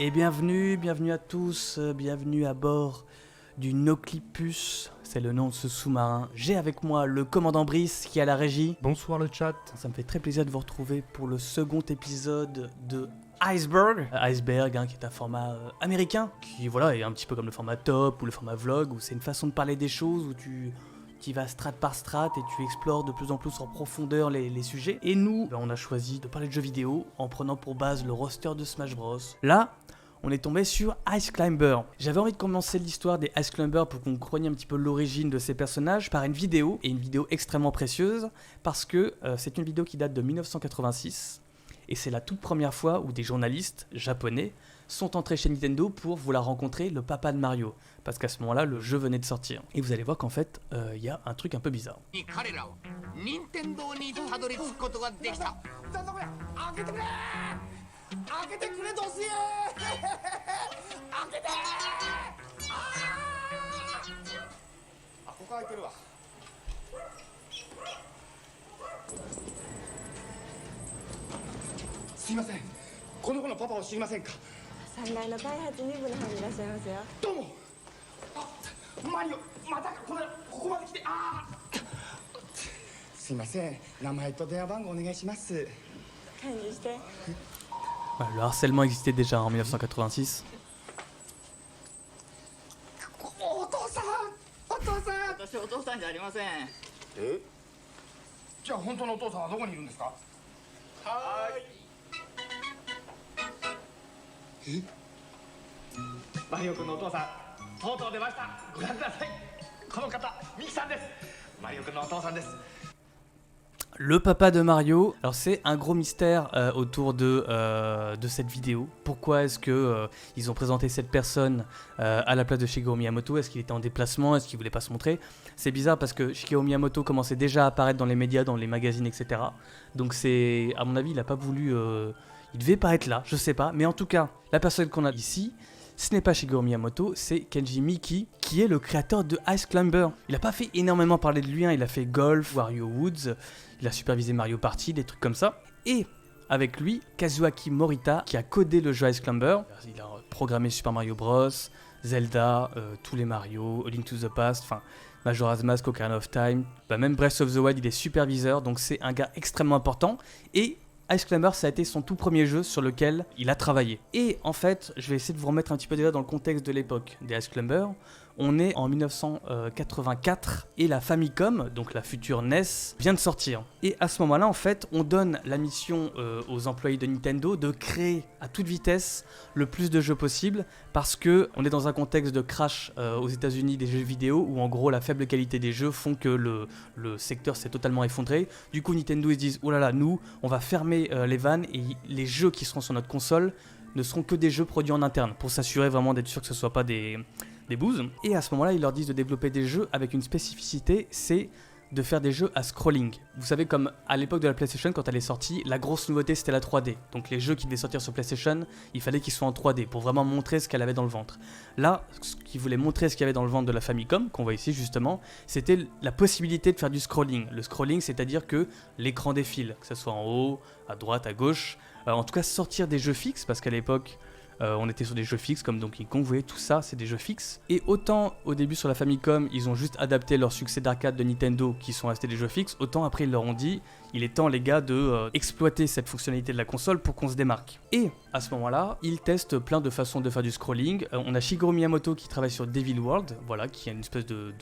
Et bienvenue à tous, bienvenue à bord du Noclipus, c'est le nom de ce sous-marin. J'ai avec moi le commandant Brice qui est à la régie. Bonsoir le chat. Ça me fait très plaisir de vous retrouver pour le second épisode de Iceberg. Iceberg, qui est un format américain, qui voilà, est un petit peu comme le format top ou le format vlog, où c'est une façon de parler des choses, où tu vas strat par strat et tu explores de plus en plus en profondeur les sujets. Et nous, on a choisi de parler de jeux vidéo en prenant pour base le roster de Smash Bros. Là, on est tombé sur Ice Climber. J'avais envie de commencer l'histoire des Ice Climber pour qu'on croigne un petit peu l'origine de ces personnages par une vidéo, et une vidéo extrêmement précieuse, parce que c'est une vidéo qui date de 1986, et c'est la toute première fois où des journalistes japonais sont entrés chez Nintendo pour vouloir rencontrer le papa de Mario, parce qu'à ce moment-là, le jeu venait de sortir. Et vous allez voir qu'en fait, il y a un truc un peu bizarre. Le harcèlement existait déjà en 1986. Le papa de Mario, alors c'est un gros mystère autour de cette vidéo. Pourquoi est-ce que ils ont présenté cette personne à la place de Shigeru Miyamoto? Est-ce qu'il était en déplacement? Est-ce qu'il voulait pas se montrer? C'est bizarre parce que Shigeru Miyamoto commençait déjà à apparaître dans les médias, dans les magazines, etc. Donc c'est, à mon avis, il a pas voulu... il devait pas être là, je sais pas. Mais en tout cas, la personne qu'on a ici, ce n'est pas Shigeru Miyamoto, c'est Kenji Miki, qui est le créateur de Ice Climber. Il n'a pas fait énormément parler de lui, il a fait Golf, Wario Woods, il a supervisé Mario Party, des trucs comme ça. Et avec lui, Kazuaki Morita, qui a codé le jeu Ice Climber. Il a programmé Super Mario Bros, Zelda, tous les Mario, A Link to the Past, enfin Majora's Mask, Ocarina of Time, même Breath of the Wild, il est superviseur, donc c'est un gars extrêmement important. Et Ice Climber, ça a été son tout premier jeu sur lequel il a travaillé. Et en fait, je vais essayer de vous remettre un petit peu déjà dans le contexte de l'époque des Ice Climber. On est en 1984 et la Famicom, donc la future NES, vient de sortir. Et à ce moment-là, en fait, on donne la mission aux employés de Nintendo de créer à toute vitesse le plus de jeux possible, parce qu'on est dans un contexte de crash aux États-Unis des jeux vidéo, où en gros la faible qualité des jeux font que le secteur s'est totalement effondré. Du coup, Nintendo ils se disent, oh là là, nous, on va fermer les vannes, et les jeux qui seront sur notre console ne seront que des jeux produits en interne, pour s'assurer vraiment d'être sûr que ce ne soit pas des bouses. Et à ce moment-là, ils leur disent de développer des jeux avec une spécificité, c'est de faire des jeux à scrolling. Vous savez, comme à l'époque de la PlayStation, quand elle est sortie, la grosse nouveauté c'était la 3D. Donc les jeux qui devaient sortir sur PlayStation, il fallait qu'ils soient en 3D pour vraiment montrer ce qu'elle avait dans le ventre. Là, ce qu'ils voulaient montrer, ce qu'il y avait dans le ventre de la Famicom, qu'on voit ici justement, c'était la possibilité de faire du scrolling. Le scrolling, c'est-à-dire que l'écran défile, que ce soit en haut, à droite, à gauche. En tout cas, sortir des jeux fixes, parce qu'à l'époque, on était sur des jeux fixes comme Donkey Kong, vous voyez, tout ça, c'est des jeux fixes. Et autant au début sur la Famicom, ils ont juste adapté leur succès d'arcade de Nintendo qui sont restés des jeux fixes, autant après ils leur ont dit, il est temps les gars de exploiter cette fonctionnalité de la console pour qu'on se démarque. Et à ce moment-là, ils testent plein de façons de faire du scrolling. On a Shigeru Miyamoto qui travaille sur Devil World, voilà, qui est une espèce de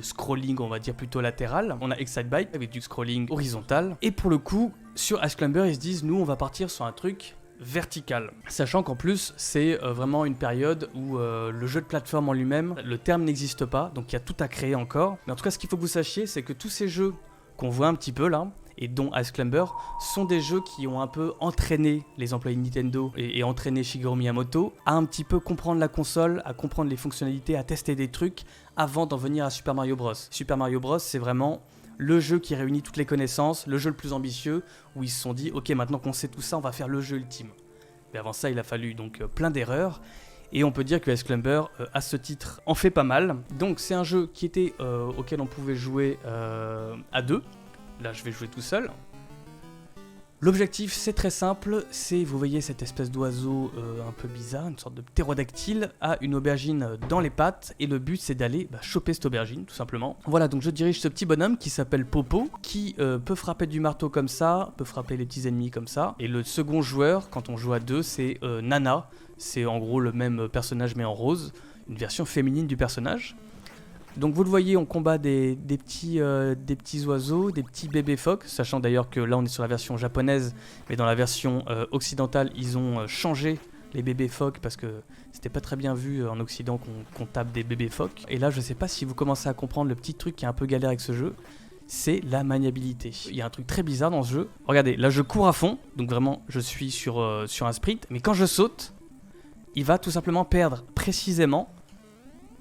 scrolling, on va dire plutôt latéral. On a Excitebike avec du scrolling horizontal. Et pour le coup, sur Ice Climber, ils se disent, nous on va partir sur un truc vertical. Sachant qu'en plus, c'est vraiment une période où le jeu de plateforme en lui-même, le terme n'existe pas, donc il y a tout à créer encore. Mais en tout cas, ce qu'il faut que vous sachiez, c'est que tous ces jeux qu'on voit un petit peu là, et dont Ice Climber, sont des jeux qui ont un peu entraîné les employés de Nintendo et entraîné Shigeru Miyamoto à un petit peu comprendre la console, à comprendre les fonctionnalités, à tester des trucs avant d'en venir à Super Mario Bros. Super Mario Bros, c'est vraiment le jeu qui réunit toutes les connaissances, le jeu le plus ambitieux, où ils se sont dit ok, maintenant qu'on sait tout ça, on va faire le jeu ultime. Mais avant ça, il a fallu donc plein d'erreurs. Et on peut dire que Ice Climber, à ce titre, en fait pas mal. Donc c'est un jeu qui était auquel on pouvait jouer à deux. Là, je vais jouer tout seul. L'objectif, c'est très simple, c'est, vous voyez cette espèce d'oiseau un peu bizarre, une sorte de ptérodactyle, a une aubergine dans les pattes, et le but c'est d'aller choper cette aubergine, tout simplement. Voilà, donc je dirige ce petit bonhomme qui s'appelle Popo, qui peut frapper du marteau comme ça, peut frapper les petits ennemis comme ça, et le second joueur, quand on joue à deux, c'est Nana, c'est en gros le même personnage mais en rose, une version féminine du personnage. Donc vous le voyez, on combat des petits oiseaux, des petits bébés phoques, sachant d'ailleurs que là on est sur la version japonaise, mais dans la version occidentale, ils ont changé les bébés phoques parce que c'était pas très bien vu en Occident qu'on tape des bébés phoques. Et là, je sais pas si vous commencez à comprendre le petit truc qui est un peu galère avec ce jeu, c'est la maniabilité. Il y a un truc très bizarre dans ce jeu. Regardez, là je cours à fond, donc vraiment je suis sur un sprint, mais quand je saute, il va tout simplement perdre précisément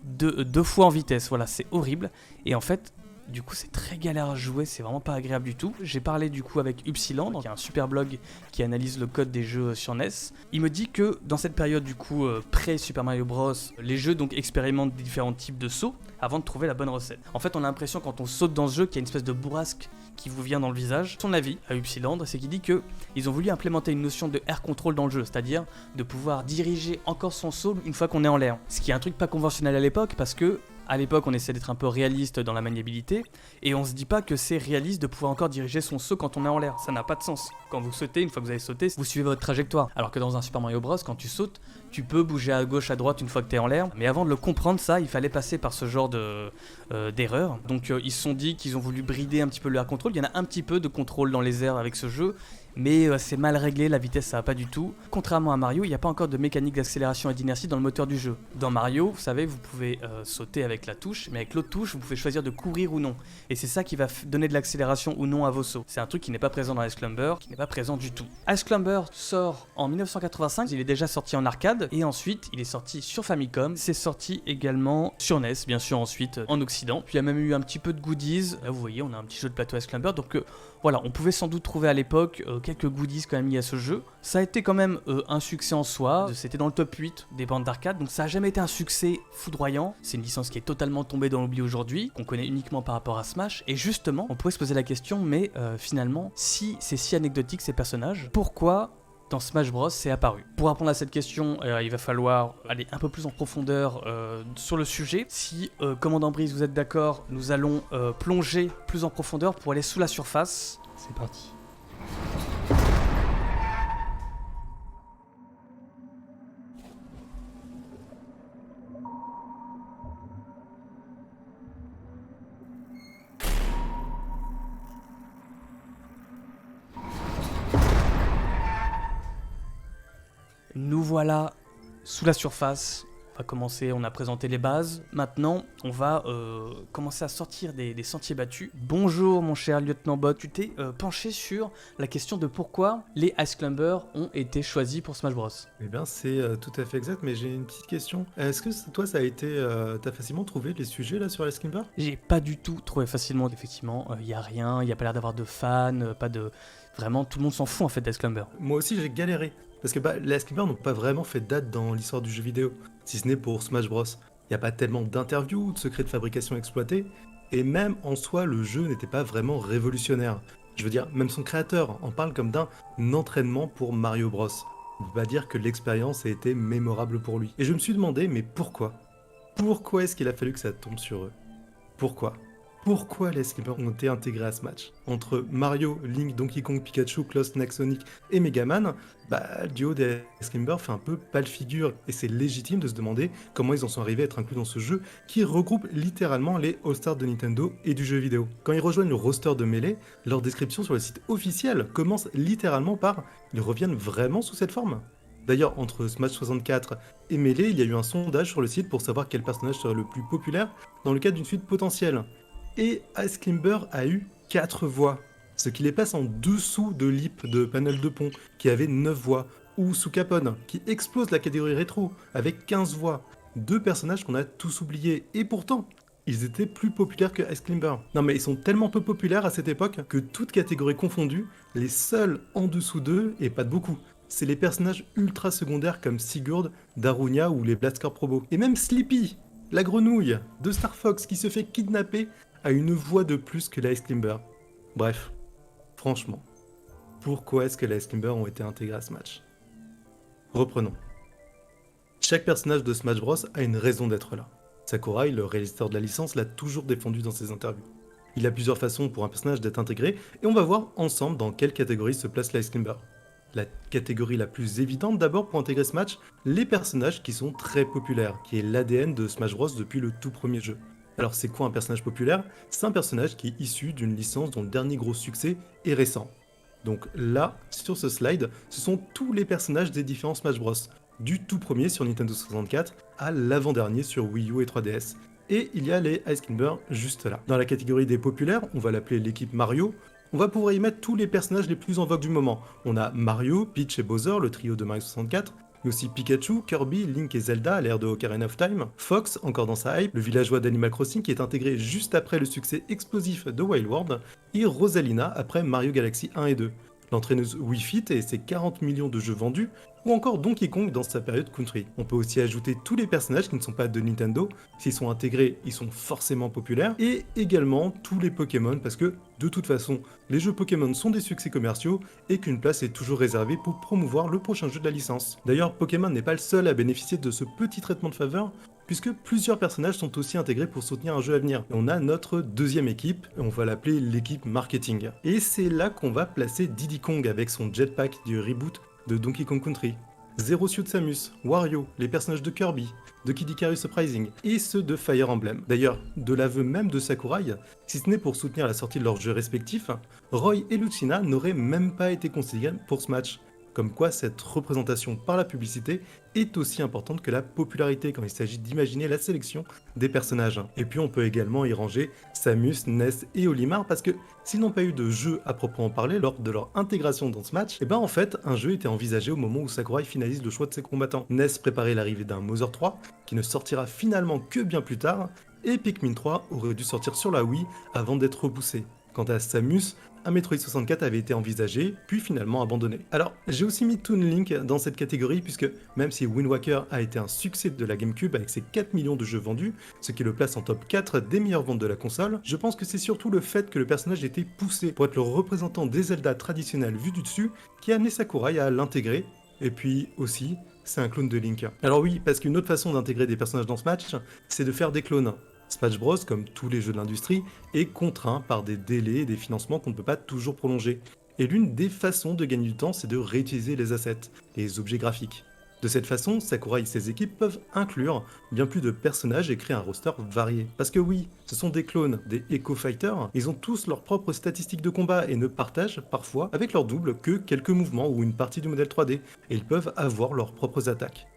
deux fois en vitesse, voilà, c'est horrible. Et en fait, du coup, c'est très galère à jouer, c'est vraiment pas agréable du tout. J'ai parlé du coup avec Upsiland, qui est un super blog qui analyse le code des jeux sur NES. Il me dit que dans cette période du coup pré-Super Mario Bros, les jeux donc expérimentent différents types de sauts avant de trouver la bonne recette. En fait, on a l'impression quand on saute dans ce jeu qu'il y a une espèce de bourrasque qui vous vient dans le visage. Son avis à Upsiland, c'est qu'il dit que ils ont voulu implémenter une notion de air control dans le jeu, c'est-à-dire de pouvoir diriger encore son saut une fois qu'on est en l'air. Ce qui est un truc pas conventionnel à l'époque parce que à l'époque, on essaie d'être un peu réaliste dans la maniabilité, et on se dit pas que c'est réaliste de pouvoir encore diriger son saut quand on est en l'air. Ça n'a pas de sens. Quand vous sautez, une fois que vous avez sauté, vous suivez votre trajectoire. Alors que dans un Super Mario Bros, quand tu sautes, tu peux bouger à gauche, à droite une fois que tu es en l'air. Mais avant de le comprendre, ça, il fallait passer par ce genre d'erreur. Donc ils se sont dit qu'ils ont voulu brider un petit peu le air control. Il y en a un petit peu de contrôle dans les airs avec ce jeu, mais c'est mal réglé, la vitesse ça va pas du tout. Contrairement à Mario, il n'y a pas encore de mécanique d'accélération et d'inertie dans le moteur du jeu. Dans Mario, vous savez, vous pouvez sauter avec la touche, mais avec l'autre touche, vous pouvez choisir de courir ou non. Et c'est ça qui va donner de l'accélération ou non à vos sauts. C'est un truc qui n'est pas présent dans Ice Climber, qui n'est pas présent du tout. Ice Climber sort en 1985, il est déjà sorti en arcade, et ensuite il est sorti sur Famicom. C'est sorti également sur NES, bien sûr ensuite en Occident. Puis il y a même eu un petit peu de goodies. Là vous voyez, on a un petit jeu de plateau Ice Climber, donc voilà, on pouvait sans doute trouver à l'époque quelques goodies quand même liés à ce jeu. Ça a été quand même un succès en soi, c'était dans le top 8 des bandes d'arcade, donc ça a jamais été un succès foudroyant. C'est une licence qui est totalement tombée dans l'oubli aujourd'hui, qu'on connaît uniquement par rapport à Smash, et justement, on pourrait se poser la question, mais finalement, si c'est si anecdotique ces personnages, pourquoi dans Smash Bros c'est apparu? Pour répondre à cette question, il va falloir aller un peu plus en profondeur sur le sujet. Si, Commandant Breeze, vous êtes d'accord, nous allons plonger plus en profondeur pour aller sous la surface. C'est parti. Nous voilà sous la surface. On va commencer, on a présenté les bases. Maintenant, on va commencer à sortir des sentiers battus. Bonjour mon cher lieutenant Bot, tu t'es penché sur la question de pourquoi les Ice Climbers ont été choisis pour Smash Bros. Eh bien, c'est tout à fait exact, mais j'ai une petite question. Est-ce que toi, ça a été... t'as facilement trouvé les sujets là sur Ice Climber? J'ai pas du tout trouvé facilement, effectivement. Y a rien, y a pas l'air d'avoir de fans, pas de... Vraiment, tout le monde s'en fout en fait d'Ice Climber. Moi aussi, j'ai galéré. Parce que les Ice Climbers n'ont pas vraiment fait date dans l'histoire du jeu vidéo, si ce n'est pour Smash Bros. Il n'y a pas tellement d'interviews ou de secrets de fabrication exploités, et même en soi, le jeu n'était pas vraiment révolutionnaire. Je veux dire, même son créateur en parle comme d'un entraînement pour Mario Bros. On peut pas dire que l'expérience a été mémorable pour lui. Et je me suis demandé, mais pourquoi? Pourquoi est-ce qu'il a fallu que ça tombe sur eux? Pourquoi les Ice Climbers ont été intégrés à ce match? Entre Mario, Link, Donkey Kong, Pikachu, Klaus, Knack, Sonic et Megaman, le duo des Ice Climbers fait un peu pâle figure, et c'est légitime de se demander comment ils en sont arrivés à être inclus dans ce jeu qui regroupe littéralement les All-Stars de Nintendo et du jeu vidéo. Quand ils rejoignent le roster de Melee, leur description sur le site officiel commence littéralement par « ils reviennent vraiment sous cette forme ». D'ailleurs, entre Smash 64 et Melee, il y a eu un sondage sur le site pour savoir quel personnage serait le plus populaire dans le cadre d'une suite potentielle. Et Ice Climber a eu 4 voix, ce qui les place en dessous de Lip de Panel de Pont, qui avait 9 voix, ou Sukapon, qui explose la catégorie rétro, avec 15 voix. 2 personnages qu'on a tous oubliés, et pourtant, ils étaient plus populaires que Ice Climber. Non mais ils sont tellement peu populaires à cette époque, que toutes catégories confondues, les seuls en dessous d'eux, et pas de beaucoup, c'est les personnages ultra secondaires comme Sigurd, Darunia ou les Blaster Probo. Et même Sleepy, la grenouille de Star Fox qui se fait kidnapper, a une voix de plus que la Ice Climber. Bref, franchement, pourquoi est-ce que les Ice Climbers ont été intégrés à ce match. Reprenons. Chaque personnage de Smash Bros a une raison d'être là. Sakurai, le réalisateur de la licence, l'a toujours défendu dans ses interviews. Il a plusieurs façons pour un personnage d'être intégré, et on va voir ensemble dans quelle catégorie se place l'Ice Climber. La catégorie la plus évidente d'abord pour intégrer ce match, les personnages qui sont très populaires, qui est l'ADN de Smash Bros depuis le tout premier jeu. Alors c'est quoi un personnage populaire? C'est un personnage qui est issu d'une licence dont le dernier gros succès est récent. Donc là, sur ce slide, ce sont tous les personnages des différents Smash Bros, du tout premier sur Nintendo 64 à l'avant-dernier sur Wii U et 3DS. Et il y a les Ice Climbers juste là. Dans la catégorie des populaires, on va l'appeler l'équipe Mario, on va pouvoir y mettre tous les personnages les plus en vogue du moment. On a Mario, Peach et Bowser, le trio de Mario 64, mais aussi Pikachu, Kirby, Link et Zelda à l'ère de Ocarina of Time, Fox, encore dans sa hype, le villageois d'Animal Crossing qui est intégré juste après le succès explosif de Wild World, et Rosalina après Mario Galaxy 1 et 2. L'entraîneuse Wii Fit et ses 40 millions de jeux vendus, ou encore Donkey Kong dans sa période country. On peut aussi ajouter tous les personnages qui ne sont pas de Nintendo, s'ils sont intégrés, ils sont forcément populaires, et également tous les Pokémon, parce que de toute façon, les jeux Pokémon sont des succès commerciaux, et qu'une place est toujours réservée pour promouvoir le prochain jeu de la licence. D'ailleurs, Pokémon n'est pas le seul à bénéficier de ce petit traitement de faveur, puisque plusieurs personnages sont aussi intégrés pour soutenir un jeu à venir. Et on a notre deuxième équipe, on va l'appeler l'équipe marketing. Et c'est là qu'on va placer Diddy Kong avec son jetpack du reboot de Donkey Kong Country, Zero Suit Samus, Wario, les personnages de Kirby, de Kid Icarus Uprising, et ceux de Fire Emblem. D'ailleurs, de l'aveu même de Sakurai, si ce n'est pour soutenir la sortie de leurs jeux respectifs, Roy et Lucina n'auraient même pas été considérés pour ce match. Comme quoi cette représentation par la publicité est aussi importante que la popularité quand il s'agit d'imaginer la sélection des personnages. Et puis on peut également y ranger Samus, Ness et Olimar parce que s'ils n'ont pas eu de jeu à proprement parler lors de leur intégration dans ce match, et ben en fait un jeu était envisagé au moment où Sakurai finalise le choix de ses combattants. Ness préparait l'arrivée d'un Mother 3 qui ne sortira finalement que bien plus tard, et Pikmin 3 aurait dû sortir sur la Wii avant d'être repoussé. Quant à Samus, un Metroid 64 avait été envisagé, puis finalement abandonné. Alors, j'ai aussi mis Toon Link dans cette catégorie, puisque même si Wind Waker a été un succès de la GameCube avec ses 4 millions de jeux vendus, ce qui le place en top 4 des meilleures ventes de la console, je pense que c'est surtout le fait que le personnage était poussé pour être le représentant des Zelda traditionnels vus du dessus, qui a amené Sakurai à l'intégrer, et puis aussi, c'est un clone de Link. Alors oui, parce qu'une autre façon d'intégrer des personnages dans ce match, c'est de faire des clones. Smash Bros, comme tous les jeux de l'industrie, est contraint par des délais et des financements qu'on ne peut pas toujours prolonger. Et l'une des façons de gagner du temps, c'est de réutiliser les assets, les objets graphiques. De cette façon, Sakurai et ses équipes peuvent inclure bien plus de personnages et créer un roster varié. Parce que oui, ce sont des clones, des Echo Fighters, ils ont tous leurs propres statistiques de combat et ne partagent parfois avec leur double que quelques mouvements ou une partie du modèle 3D, et ils peuvent avoir leurs propres attaques.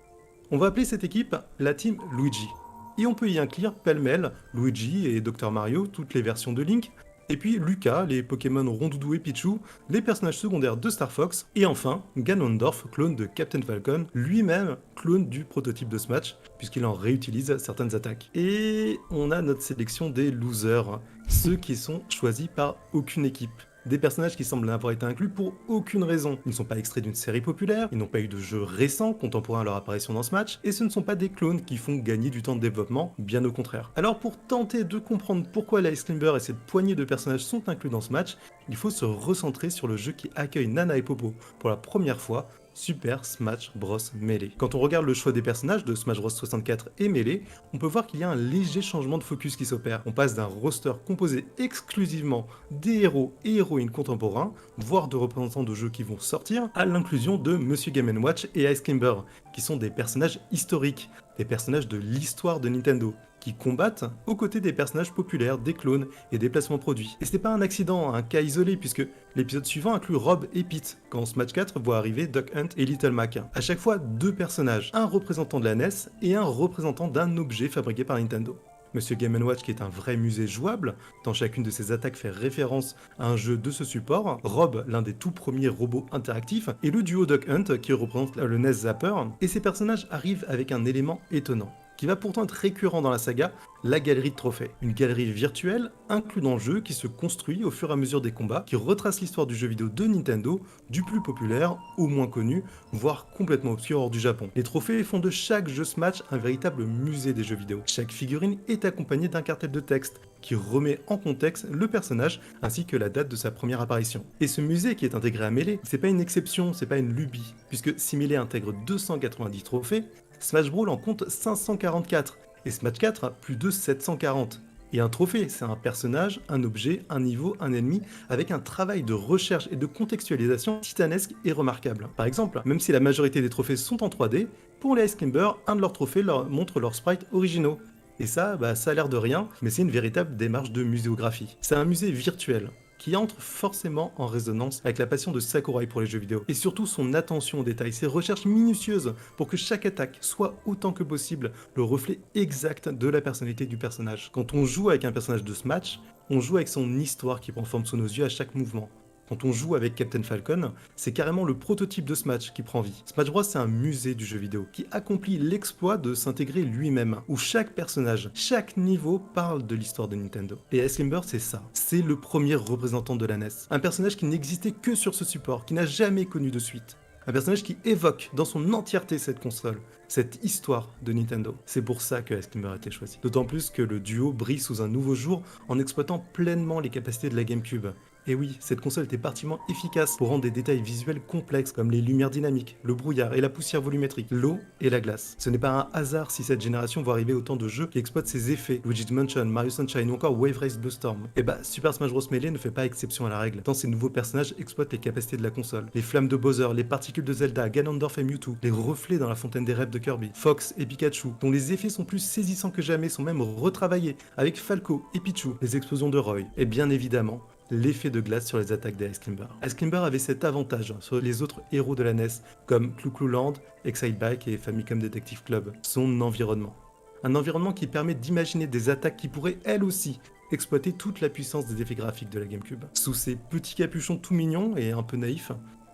On va appeler cette équipe la Team Luigi. Et on peut y inclure pêle-mêle Luigi et Dr Mario, toutes les versions de Link, et puis Lucas, les Pokémon Rondoudou et Pichu, les personnages secondaires de Star Fox, et enfin Ganondorf, clone de Captain Falcon, lui-même clone du prototype de ce match, puisqu'il en réutilise certaines attaques. Et on a notre sélection des losers, ceux qui sont choisis par aucune équipe. Des personnages qui semblent n'avoir été inclus pour aucune raison. Ils ne sont pas extraits d'une série populaire, ils n'ont pas eu de jeux récents contemporains à leur apparition dans ce match, et ce ne sont pas des clones qui font gagner du temps de développement, bien au contraire. Alors pour tenter de comprendre pourquoi la Ice Climber et cette poignée de personnages sont inclus dans ce match, il faut se recentrer sur le jeu qui accueille Nana et Popo pour la première fois, Super Smash Bros Melee. Quand on regarde le choix des personnages de Smash Bros 64 et Melee, on peut voir qu'il y a un léger changement de focus qui s'opère. On passe d'un roster composé exclusivement des héros et héroïnes contemporains, voire de représentants de jeux qui vont sortir, à l'inclusion de Monsieur Game & Watch et Ice Climber, qui sont des personnages historiques, des personnages de l'histoire de Nintendo, qui combattent aux côtés des personnages populaires, des clones et des placements produits. Et c'est pas un accident, un cas isolé, puisque l'épisode suivant inclut Rob et Pete, quand Smash 4 voit arriver Duck Hunt et Little Mac. À chaque fois, deux personnages, un représentant de la NES et un représentant d'un objet fabriqué par Nintendo. Monsieur Game & Watch qui est un vrai musée jouable, tant chacune de ses attaques fait référence à un jeu de ce support, Rob, l'un des tout premiers robots interactifs, et le duo Duck Hunt qui représente le NES Zapper, et ces personnages arrivent avec un élément étonnant. qui va pourtant être récurrent dans la saga, la galerie de trophées. Une galerie virtuelle inclue dans le jeu qui se construit au fur et à mesure des combats, qui retrace l'histoire du jeu vidéo de Nintendo, du plus populaire au moins connu, voire complètement obscur hors du Japon. Les trophées font de chaque jeu Smash un véritable musée des jeux vidéo. Chaque figurine est accompagnée d'un cartel de texte qui remet en contexte le personnage ainsi que la date de sa première apparition. Et ce musée qui est intégré à Melee, c'est pas une exception, c'est pas une lubie, puisque si Melee intègre 290 trophées, Smash Bros en compte 544, et Smash 4 plus de 740. Et un trophée, c'est un personnage, un objet, un niveau, un ennemi, avec un travail de recherche et de contextualisation titanesque et remarquable. Par exemple, même si la majorité des trophées sont en 3D, pour les Ice Climbers, un de leurs trophées leur montre leurs sprites originaux. Et ça, ça a l'air de rien, mais c'est une véritable démarche de muséographie. C'est un musée virtuel, qui entre forcément en résonance avec la passion de Sakurai pour les jeux vidéo, et surtout son attention aux détails, ses recherches minutieuses pour que chaque attaque soit autant que possible le reflet exact de la personnalité du personnage. Quand on joue avec un personnage de Smash, on joue avec son histoire qui prend forme sous nos yeux à chaque mouvement. Quand on joue avec Captain Falcon, c'est carrément le prototype de Smash qui prend vie. Smash Bros c'est un musée du jeu vidéo qui accomplit l'exploit de s'intégrer lui-même, où chaque personnage, chaque niveau parle de l'histoire de Nintendo. Et Ice Climber c'est ça, c'est le premier représentant de la NES. Un personnage qui n'existait que sur ce support, qui n'a jamais connu de suite. Un personnage qui évoque dans son entièreté cette console, cette histoire de Nintendo. C'est pour ça que Ice Climber a été choisi. D'autant plus que le duo brille sous un nouveau jour en exploitant pleinement les capacités de la GameCube. Et oui, cette console était particulièrement efficace pour rendre des détails visuels complexes comme les lumières dynamiques, le brouillard et la poussière volumétrique, l'eau et la glace. Ce n'est pas un hasard si cette génération voit arriver autant de jeux qui exploitent ces effets, Luigi's Mansion, Mario Sunshine ou encore Wave Race Blue Storm. Et Super Smash Bros Melee ne fait pas exception à la règle, tant ces nouveaux personnages exploitent les capacités de la console. Les flammes de Bowser, les particules de Zelda, Ganondorf et Mewtwo, les reflets dans la fontaine des rêves de Kirby, Fox et Pikachu, dont les effets sont plus saisissants que jamais, sont même retravaillés avec Falco et Pichu, les explosions de Roy, et bien évidemment, l'effet de glace sur les attaques des Ice Climber. Ice Climber avait cet avantage sur les autres héros de la NES, comme Clou Clou Land, Excitebike et Famicom Detective Club, son environnement. Un environnement qui permet d'imaginer des attaques qui pourraient, elles aussi, exploiter toute la puissance des effets graphiques de la GameCube. Sous ces petits capuchons tout mignons et un peu naïfs,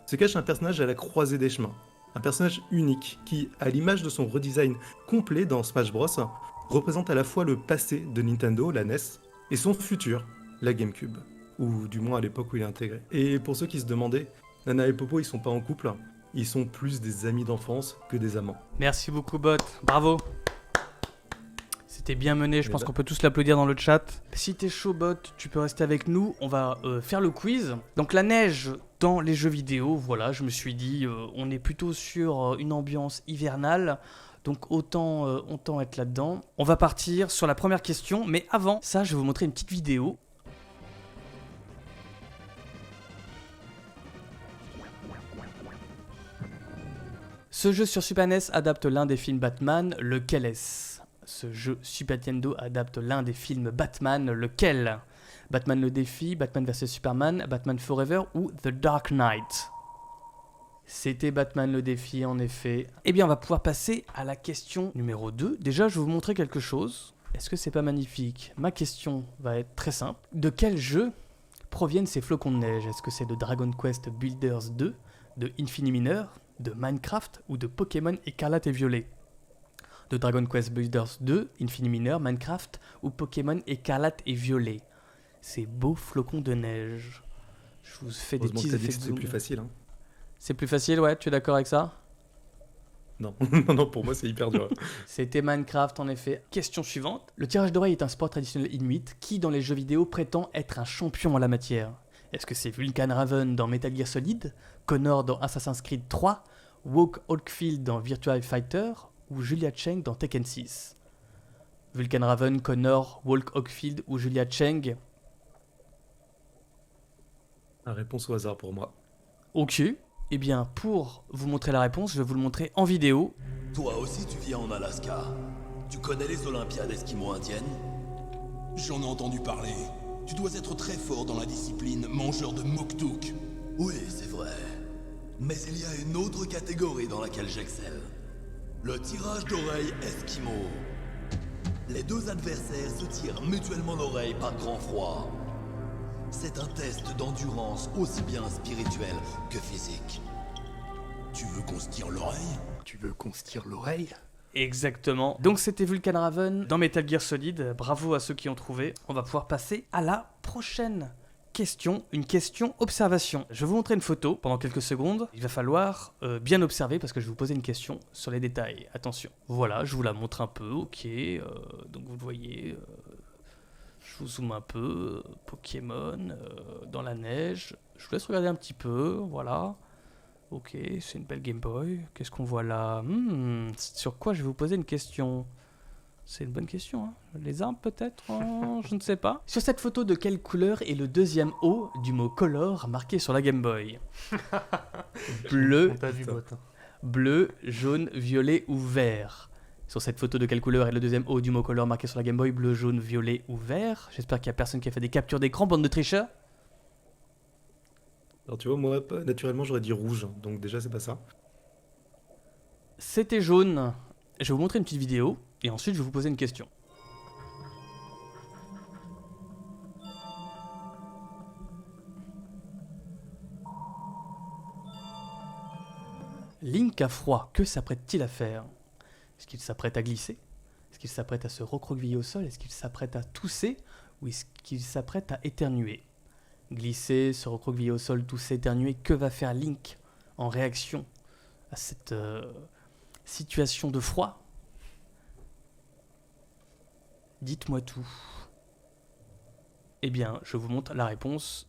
se cache un personnage à la croisée des chemins. Un personnage unique qui, à l'image de son redesign complet dans Smash Bros, représente à la fois le passé de Nintendo, la NES, et son futur, la GameCube. Ou du moins à l'époque où il est intégré. Et pour ceux qui se demandaient, Nana et Popo ils sont pas en couple, ils sont plus des amis d'enfance que des amants. Merci beaucoup Bot, bravo. C'était bien mené, je pense qu'on peut tous l'applaudir dans le chat. Si t'es chaud Bot, tu peux rester avec nous, on va faire le quiz. Donc la neige dans les jeux vidéo, voilà, je me suis dit, on est plutôt sur une ambiance hivernale. Donc autant être là-dedans. On va partir sur la première question, mais avant ça, je vais vous montrer une petite vidéo. Ce jeu sur Super NES adapte l'un des films Batman, lequel est-ce ? Ce jeu Super Nintendo adapte l'un des films Batman, lequel ? Batman le défi, Batman vs Superman, Batman Forever ou The Dark Knight ? C'était Batman le défi en effet. Eh bien on va pouvoir passer à la question numéro 2. Déjà je vais vous montrer quelque chose. Est-ce que c'est pas magnifique ? Ma question va être très simple. De quel jeu proviennent ces flocons de neige ? Est-ce que c'est de Dragon Quest Builders 2, de Infiniminer, de Minecraft ou de Pokémon Écarlate et Violet ? De Dragon Quest Builders 2, Infiniminer, Minecraft ou Pokémon Écarlate et Violet. Ces beaux flocons de neige. Je vous fais des petits effets de zoom. C'est plus facile. Hein. C'est plus facile, ouais, tu es d'accord avec ça ? Non, non, pour moi c'est hyper dur. C'était Minecraft en effet. Question suivante. Le tirage d'oreille est un sport traditionnel inuit qui dans les jeux vidéo prétend être un champion en la matière. Est-ce que c'est Vulcan Raven dans Metal Gear Solid, Connor dans Assassin's Creed 3, Walk Oakfield dans Virtua Fighter ou Julia Cheng dans Tekken 6 ? Vulcan Raven, Connor, Walk Oakfield ou Julia Cheng ? La réponse au hasard pour moi. Ok. Eh bien, pour vous montrer la réponse, je vais vous le montrer en vidéo. Toi aussi tu vis en Alaska. Tu connais les Olympiades esquimaux-indiennes ? J'en ai entendu parler. Tu dois être très fort dans la discipline mangeur de moktouk. Oui, c'est vrai. Mais il y a une autre catégorie dans laquelle j'excelle. Le tirage d'oreille esquimau. Les deux adversaires se tirent mutuellement l'oreille par grand froid. C'est un test d'endurance aussi bien spirituel que physique. Tu veux qu'on se tire l'oreille ? Tu veux qu'on se tire l'oreille ? Exactement. Donc c'était Vulcan Raven dans Metal Gear Solid. Bravo à ceux qui ont trouvé. On va pouvoir passer à la prochaine question, une question observation. Je vais vous montrer une photo pendant quelques secondes. Il va falloir bien observer parce que je vais vous poser une question sur les détails. Attention. Voilà, je vous la montre un peu. Ok. Donc vous le voyez. Je vous zoome un peu. Pokémon dans la neige. Je vous laisse regarder un petit peu. Voilà. Ok, c'est une belle Game Boy. Qu'est-ce qu'on voit là? Sur quoi je vais vous poser une question? C'est une bonne question, hein. Les arbres peut-être? Je ne sais pas. Sur cette photo, de quelle couleur est le deuxième O du mot color marqué sur la Game Boy? Bleu, bleu, jaune, violet ou vert? Sur cette photo, de quelle couleur est le deuxième O du mot color marqué sur la Game Boy? Bleu, jaune, violet ou vert? J'espère qu'il n'y a personne qui a fait des captures d'écran, bande de tricheurs. Alors tu vois, moi, naturellement, j'aurais dit rouge, donc déjà, c'est pas ça. C'était jaune. Je vais vous montrer une petite vidéo et ensuite je vais vous poser une question. Link a froid, que s'apprête-t-il à faire? Est-ce qu'il s'apprête à glisser? Est-ce qu'il s'apprête à se recroqueviller au sol? Est-ce qu'il s'apprête à tousser? Ou est-ce qu'il s'apprête à éternuer? Glisser, se recroqueviller au sol, tousser, éternuer, que va faire Link en réaction à cette situation de froid? Dites-moi tout. Eh bien, je vous montre la réponse.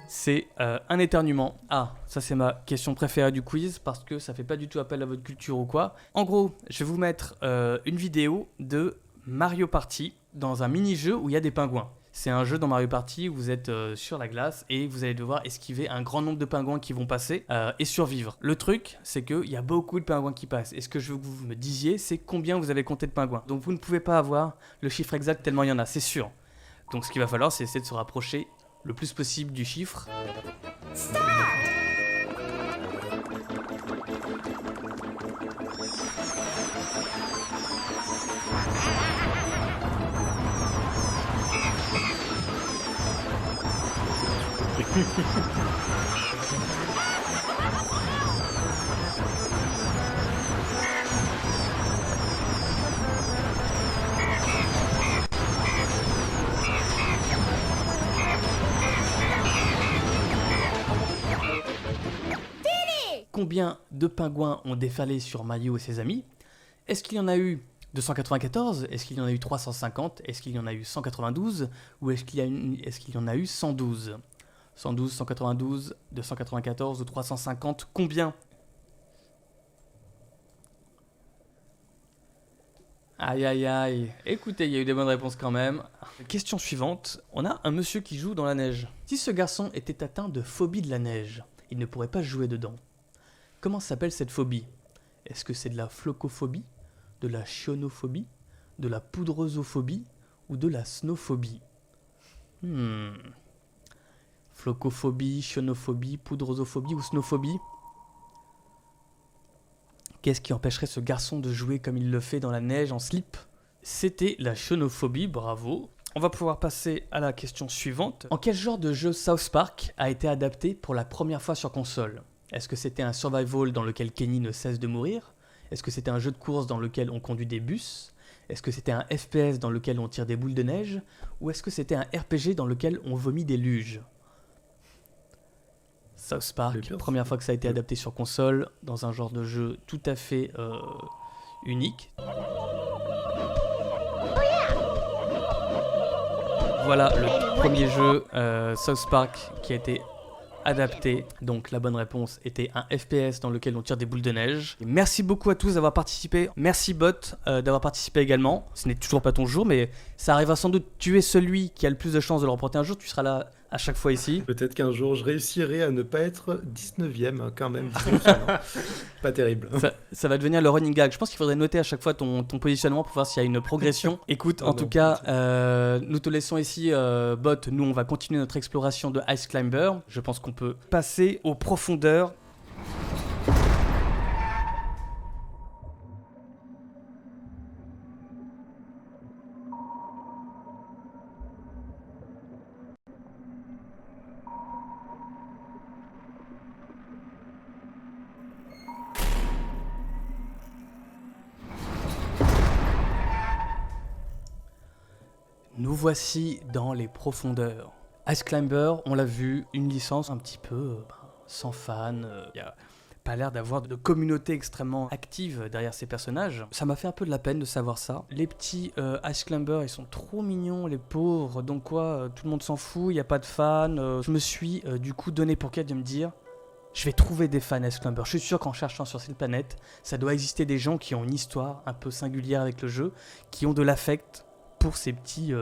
C'est un éternuement. Ah, ça c'est ma question préférée du quiz parce que ça fait pas du tout appel à votre culture ou quoi. En gros, je vais vous mettre une vidéo de Mario Party dans un mini-jeu où il y a des pingouins. C'est un jeu dans Mario Party où vous êtes sur la glace et vous allez devoir esquiver un grand nombre de pingouins qui vont passer et survivre. Le truc, c'est qu'il y a beaucoup de pingouins qui passent. Et ce que je veux que vous me disiez, c'est combien vous avez compté de pingouins. Donc vous ne pouvez pas avoir le chiffre exact tellement il y en a, c'est sûr. Donc ce qu'il va falloir, c'est essayer de se rapprocher le plus possible du chiffre. Combien de pingouins ont déferlé sur Mario et ses amis? Est-ce qu'il y en a eu 294? Est-ce qu'il y en a eu 350? Est-ce qu'il y en a eu 192? Ou est-ce qu'il y en a eu 112? 112, 192, 294 ou 350, combien? Aïe aïe aïe. Écoutez, il y a eu des bonnes réponses quand même. Question suivante. On a un monsieur qui joue dans la neige. Si ce garçon était atteint de phobie de la neige, il ne pourrait pas jouer dedans. Comment s'appelle cette phobie? Est-ce que c'est de la flocophobie, de la chionophobie, de la poudrosophobie ou de la snophobie? Flocophobie, chionophobie, poudrosophobie ou snophobie? Qu'est-ce qui empêcherait ce garçon de jouer comme il le fait dans la neige en slip? C'était la chionophobie, bravo. On va pouvoir passer à la question suivante. En quel genre de jeu South Park a été adapté pour la première fois sur console? Est-ce que c'était un survival dans lequel Kenny ne cesse de mourir? Est-ce que c'était un jeu de course dans lequel on conduit des bus? Est-ce que c'était un FPS dans lequel on tire des boules de neige? Ou est-ce que c'était un RPG dans lequel on vomit des luges? South Park, première fois que ça a été adapté sur console, dans un genre de jeu tout à fait unique. Voilà le premier jeu South Park qui a été adapté. Donc la bonne réponse était un FPS dans lequel on tire des boules de neige. Et merci beaucoup à tous d'avoir participé. Merci Bot d'avoir participé également. Ce n'est toujours pas ton jour, mais ça arrivera sans doute. Tu es celui qui a le plus de chances de le remporter un jour. Tu seras là à chaque fois ici. Peut-être qu'un jour, je réussirai à ne pas être 19ème quand même. 19e, pas terrible. Ça va devenir le running gag. Je pense qu'il faudrait noter à chaque fois ton positionnement pour voir s'il y a une progression. Écoute, en tout cas, nous te laissons ici, Bot. Nous, on va continuer notre exploration de Ice Climber. Je pense qu'on peut passer aux profondeurs. Nous voici dans les profondeurs. Ice Climber, on l'a vu, une licence un petit peu sans fans, il y a pas l'air d'avoir de communauté extrêmement active derrière ces personnages. Ça m'a fait un peu de la peine de savoir ça. Les petits Ice Climber, ils sont trop mignons, les pauvres, donc quoi, tout le monde s'en fout, il n'y a pas de fans. Je me suis du coup donné pour quête de me dire, je vais trouver des fans Ice Climber. Je suis sûr qu'en cherchant sur cette planète, ça doit exister des gens qui ont une histoire un peu singulière avec le jeu, qui ont de l'affect pour ces petits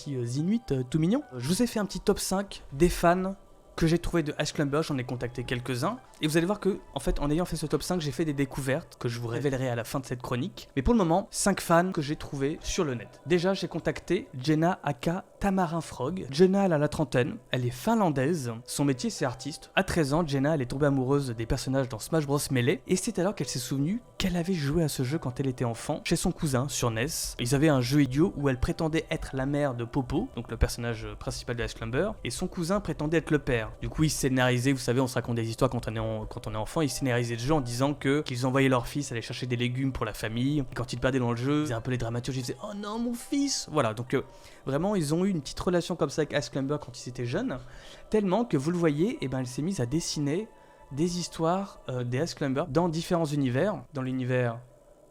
Inuits tout mignons. Je vous ai fait un petit top 5 des fans que j'ai trouvé de Ice Climber, j'en ai contacté quelques-uns, et vous allez voir que, en fait, en ayant fait ce top 5, j'ai fait des découvertes que je vous révélerai à la fin de cette chronique. Mais pour le moment, 5 fans que j'ai trouvés sur le net. Déjà, j'ai contacté Jenna aka Tamarin Frog. Jenna, elle a la trentaine, elle est finlandaise, son métier c'est artiste. À 13 ans, Jenna, elle est tombée amoureuse des personnages dans Smash Bros Melee, et c'est alors qu'elle s'est souvenue qu'elle avait joué à ce jeu quand elle était enfant, chez son cousin, sur NES. Ils avaient un jeu idiot où elle prétendait être la mère de Popo, donc le personnage principal de Ice Climber, et son cousin prétendait être le père. Du coup, ils scénarisaient, vous savez, on se raconte des histoires quand on est enfant, ils scénarisaient le jeu en disant qu'ils envoyaient leur fils aller chercher des légumes pour la famille, et quand ils perdaient dans le jeu, ils faisaient un peu les dramaturges, ils disaient « Oh non, mon fils !» Voilà, donc vraiment, ils ont eu une petite relation comme ça avec Ice Climber quand ils étaient jeunes, tellement que, vous le voyez, elle s'est mise à dessiner des histoires des Ice Climber dans différents univers, dans l'univers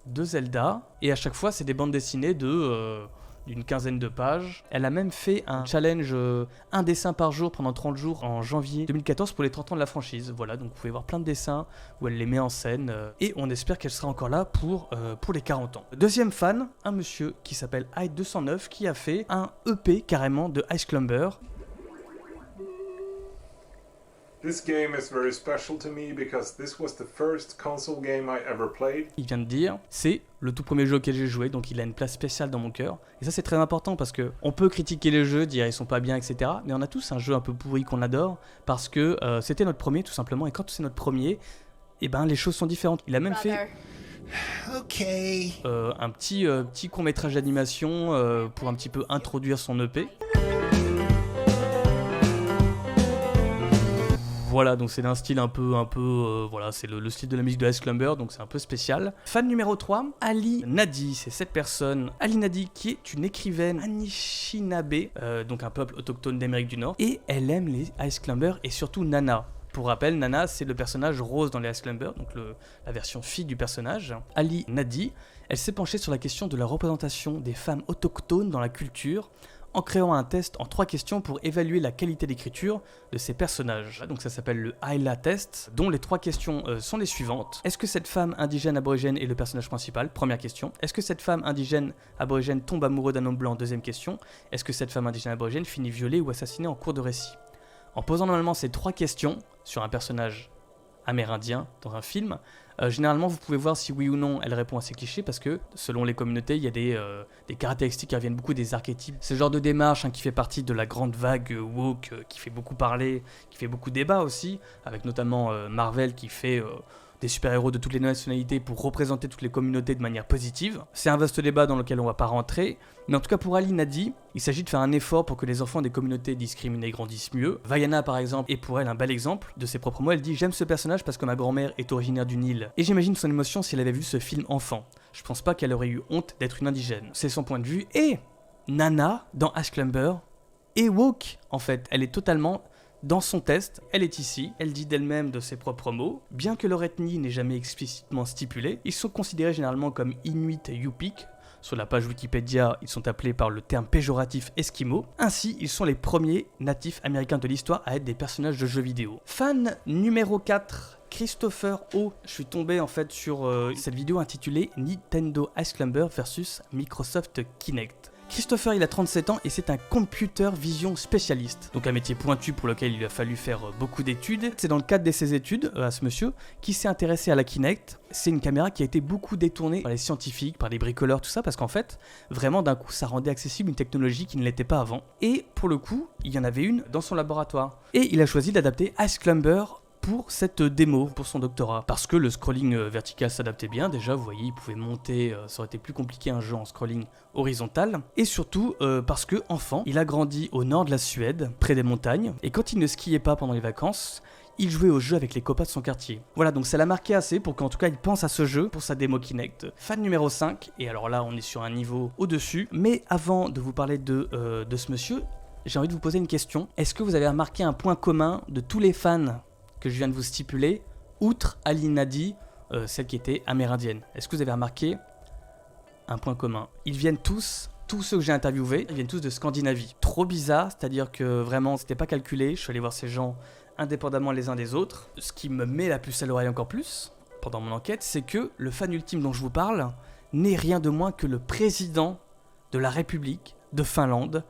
de Zelda, et à chaque fois, c'est des bandes dessinées d'une quinzaine de pages. Elle a même fait un challenge, un dessin par jour pendant 30 jours en janvier 2014 pour les 30 ans de la franchise. Voilà, donc vous pouvez voir plein de dessins où elle les met en scène et on espère qu'elle sera encore là pour les 40 ans. Deuxième fan, un monsieur qui s'appelle Hyde209 qui a fait un EP carrément de Ice Climber. This game is very special to me because this was the first console game I ever played. Il vient de dire, c'est le tout premier jeu auquel j'ai joué, donc il a une place spéciale dans mon cœur. Et ça c'est très important parce que on peut critiquer les jeux, dire ils sont pas bien, etc. Mais on a tous un jeu un peu pourri qu'on adore parce que c'était notre premier tout simplement. Et quand c'est notre premier, les choses sont différentes. Il a même fait un petit court-métrage d'animation pour un petit peu introduire son EP. Voilà, donc c'est d'un style un peu voilà, c'est le style de la musique de Ice Climber, donc c'est un peu spécial. Fan numéro 3, Ali Nadi, c'est cette personne, Ali Nadi, qui est une écrivaine Anishinaabe, donc un peuple autochtone d'Amérique du Nord, et elle aime les Ice Climber et surtout Nana. Pour rappel, Nana, c'est le personnage rose dans les Ice Climber, donc la version fille du personnage. Ali Nadi, elle s'est penchée sur la question de la représentation des femmes autochtones dans la culture, en créant un test en 3 questions pour évaluer la qualité d'écriture de ces personnages. Donc ça s'appelle le Ayla Test, dont les 3 questions sont les suivantes. Est-ce que cette femme indigène aborigène est le personnage principal? Première question. Est-ce que cette femme indigène aborigène tombe amoureux d'un homme blanc? Deuxième question. Est-ce que cette femme indigène aborigène finit violée ou assassinée en cours de récit? En posant normalement ces 3 questions sur un personnage amérindien dans un film, généralement vous pouvez voir si oui ou non elle répond à ces clichés parce que selon les communautés il y a des caractéristiques qui reviennent beaucoup des archétypes. C'est le genre de démarche qui fait partie de la grande vague woke qui fait beaucoup parler, qui fait beaucoup débat aussi, avec notamment Marvel qui fait des super-héros de toutes les nationalités pour représenter toutes les communautés de manière positive. C'est un vaste débat dans lequel on va pas rentrer, mais en tout cas pour Ali Nadi, il s'agit de faire un effort pour que les enfants des communautés discriminées grandissent mieux. Vaiana par exemple est pour elle un bel exemple. De ses propres mots, elle dit « J'aime ce personnage parce que ma grand-mère est originaire du Nil. Et j'imagine son émotion si elle avait vu ce film enfant. Je pense pas qu'elle aurait eu honte d'être une indigène. » C'est son point de vue. Et Nana, dans Ice Climber, est woke en fait. Elle est totalement... Dans son test, elle est ici, elle dit d'elle-même de ses propres mots, bien que leur ethnie n'est jamais explicitement stipulée, ils sont considérés généralement comme Inuit Yupik. Sur la page Wikipédia, ils sont appelés par le terme péjoratif Esquimaux. Ainsi, ils sont les premiers natifs américains de l'histoire à être des personnages de jeux vidéo. Fan numéro 4, Christopher O. Je suis tombé en fait sur cette vidéo intitulée Nintendo Ice Climber versus Microsoft Kinect. Christopher, il a 37 ans et c'est un computer vision spécialiste. Donc un métier pointu pour lequel il a fallu faire beaucoup d'études. C'est dans le cadre de ses études, à ce monsieur, qui s'est intéressé à la Kinect. C'est une caméra qui a été beaucoup détournée par les scientifiques, par les bricoleurs, tout ça, parce qu'en fait, vraiment d'un coup, ça rendait accessible une technologie qui ne l'était pas avant. Et pour le coup, il y en avait une dans son laboratoire. Et il a choisi d'adapter Ice Climber pour cette démo, pour son doctorat. Parce que le scrolling vertical s'adaptait bien, déjà, vous voyez, il pouvait monter, ça aurait été plus compliqué un jeu en scrolling horizontal. Et surtout, parce que, enfant, il a grandi au nord de la Suède, près des montagnes, et quand il ne skiait pas pendant les vacances, il jouait au jeu avec les copains de son quartier. Voilà, donc ça l'a marqué assez pour qu'en tout cas il pense à ce jeu pour sa démo Kinect. Fan numéro 5, et alors là on est sur un niveau au-dessus, mais avant de vous parler de ce monsieur, j'ai envie de vous poser une question. Est-ce que vous avez remarqué un point commun de tous les fans que je viens de vous stipuler, outre Aline Nadi, celle qui était amérindienne? Est-ce que vous avez remarqué un point commun? Ils viennent tous ceux que j'ai interviewés, ils viennent tous de Scandinavie. Trop bizarre, c'est-à-dire que vraiment c'était pas calculé, je suis allé voir ces gens indépendamment les uns des autres. Ce qui me met la puce à l'oreille encore plus, pendant mon enquête, c'est que le fan ultime dont je vous parle n'est rien de moins que le président de la République de Finlande,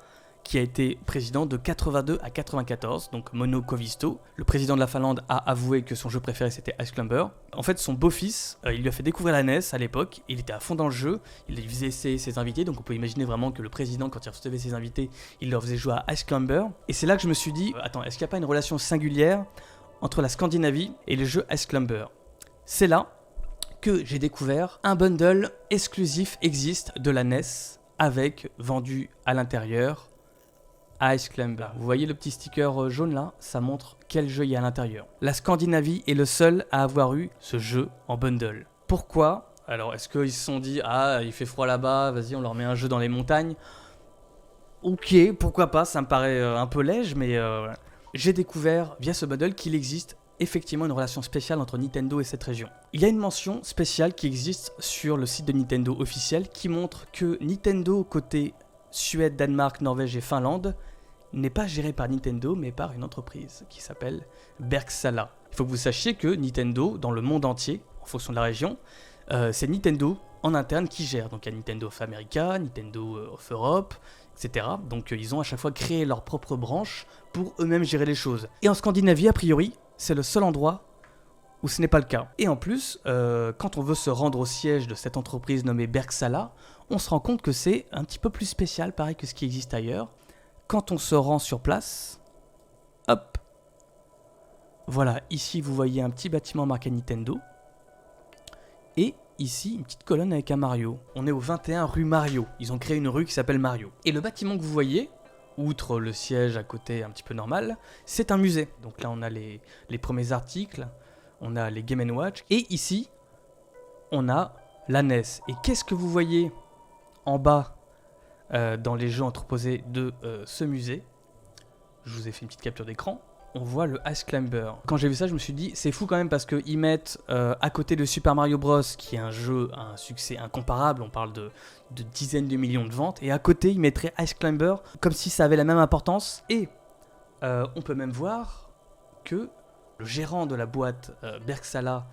qui a été président de 82 à 94, donc Mono Koivisto. Le président de la Finlande a avoué que son jeu préféré c'était Ice Climber. En fait, son beau-fils, il lui a fait découvrir la NES à l'époque, il était à fond dans le jeu, il lui faisait essayer ses invités, donc on peut imaginer vraiment que le président, quand il recevait ses invités, il leur faisait jouer à Ice Climber. Et c'est là que je me suis dit, attends, est-ce qu'il n'y a pas une relation singulière entre la Scandinavie et le jeu Ice Climber? C'est là que j'ai découvert un bundle exclusif existe de la NES, avec vendu à l'intérieur Ice Climber. Vous voyez le petit sticker jaune là? Ça montre quel jeu il y a à l'intérieur. La Scandinavie est le seul à avoir eu ce jeu en bundle. Pourquoi? Alors est-ce qu'ils se sont dit, ah il fait froid là-bas, vas-y on leur met un jeu dans les montagnes? Ok, pourquoi pas, ça me paraît un peu léger, mais j'ai découvert via ce bundle qu'il existe effectivement une relation spéciale entre Nintendo et cette région. Il y a une mention spéciale qui existe sur le site de Nintendo officiel qui montre que Nintendo côté Suède, Danemark, Norvège et Finlande n'est pas géré par Nintendo mais par une entreprise qui s'appelle Bergsala. Il faut que vous sachiez que Nintendo, dans le monde entier, en fonction de la région, c'est Nintendo en interne qui gère. Donc il y a Nintendo of America, Nintendo of Europe, etc. Donc ils ont à chaque fois créé leur propre branche pour eux-mêmes gérer les choses. Et en Scandinavie, a priori, c'est le seul endroit où ce n'est pas le cas. Et en plus, quand on veut se rendre au siège de cette entreprise nommée Bergsala, on se rend compte que c'est un petit peu plus spécial, pareil que ce qui existe ailleurs. Quand on se rend sur place, hop, voilà, ici vous voyez un petit bâtiment marqué Nintendo, et ici une petite colonne avec un Mario. On est au 21 rue Mario, ils ont créé une rue qui s'appelle Mario. Et le bâtiment que vous voyez, outre le siège à côté un petit peu normal, c'est un musée. Donc là on a les premiers articles, on a les Game & Watch, et ici, on a la NES. Et qu'est-ce que vous voyez en bas dans les jeux entreposés de ce musée? Je vous ai fait une petite capture d'écran. On voit le Ice Climber. Quand j'ai vu ça, je me suis dit, c'est fou quand même parce qu'ils mettent à côté de Super Mario Bros, qui est un jeu à un succès incomparable, on parle de dizaines de millions de ventes, et à côté, ils mettraient Ice Climber comme si ça avait la même importance. Et on peut même voir que le gérant de la boîte Bergsala,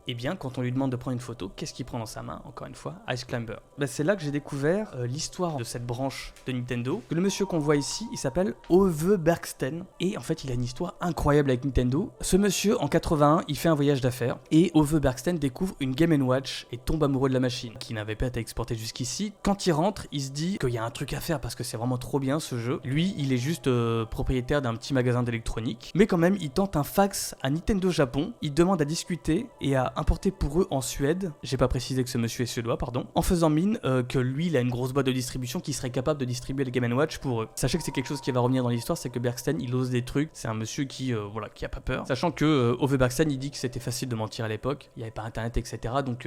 eh bien, quand on lui demande de prendre une photo, qu'est-ce qu'il prend dans sa main? Encore une fois, Ice Climber. C'est là que j'ai découvert l'histoire de cette branche de Nintendo. Le monsieur qu'on voit ici, il s'appelle Ove Bergsten. Et en fait, il a une histoire incroyable avec Nintendo. Ce monsieur, en 81, il fait un voyage d'affaires. Et Ove Bergsten découvre une Game & Watch et tombe amoureux de la machine, qui n'avait pas été exportée jusqu'ici. Quand il rentre, il se dit qu'il y a un truc à faire parce que c'est vraiment trop bien ce jeu. Lui, il est juste propriétaire d'un petit magasin d'électronique. Mais quand même, il tente un fax à Nintendo Japon. Il demande à discuter et à importé pour eux en Suède, j'ai pas précisé que ce monsieur est suédois, pardon, en faisant mine que lui il a une grosse boîte de distribution qui serait capable de distribuer les Game & Watch pour eux. Sachez que c'est quelque chose qui va revenir dans l'histoire, c'est que Bergsten il ose des trucs, c'est un monsieur qui a pas peur. Sachant que Ove Bergsten il dit que c'était facile de mentir à l'époque, il n'y avait pas internet etc. Donc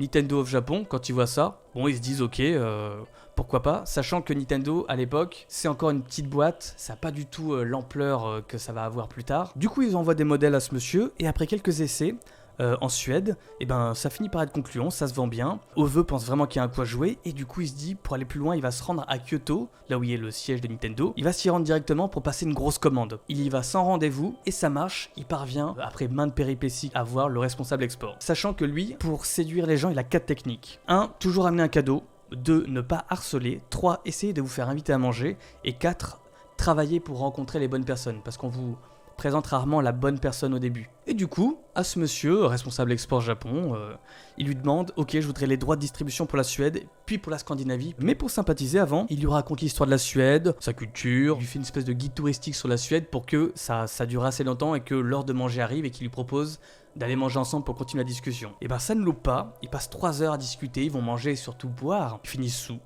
Nintendo of Japon, quand ils voient ça, bon ils se disent ok, pourquoi pas, sachant que Nintendo à l'époque c'est encore une petite boîte, ça n'a pas du tout l'ampleur que ça va avoir plus tard. Du coup ils envoient des modèles à ce monsieur et après quelques essais, en Suède, et ben ça finit par être concluant, ça se vend bien. Ove pense vraiment qu'il y a un quoi jouer et du coup il se dit pour aller plus loin il va se rendre à Kyoto, là où il est le siège de Nintendo. Il va s'y rendre directement pour passer une grosse commande. Il y va sans rendez-vous et ça marche, il parvient après maintes péripéties à voir le responsable export. Sachant que lui, pour séduire les gens, il a 4 techniques. 1. Toujours amener un cadeau. 2. Ne pas harceler. 3. Essayer de vous faire inviter à manger. Et 4. Travailler pour rencontrer les bonnes personnes parce qu'on vous présente rarement la bonne personne au début. Et du coup, à ce monsieur, responsable export Japon, il lui demande « Ok, je voudrais les droits de distribution pour la Suède, puis pour la Scandinavie. » Mais pour sympathiser avant, il lui raconte l'histoire de la Suède, sa culture, il lui fait une espèce de guide touristique sur la Suède pour que ça dure assez longtemps et que l'heure de manger arrive et qu'il lui propose d'aller manger ensemble pour continuer la discussion. Et ben ça ne loupe pas, ils passent 3 heures à discuter, ils vont manger et surtout boire, ils finissent sous.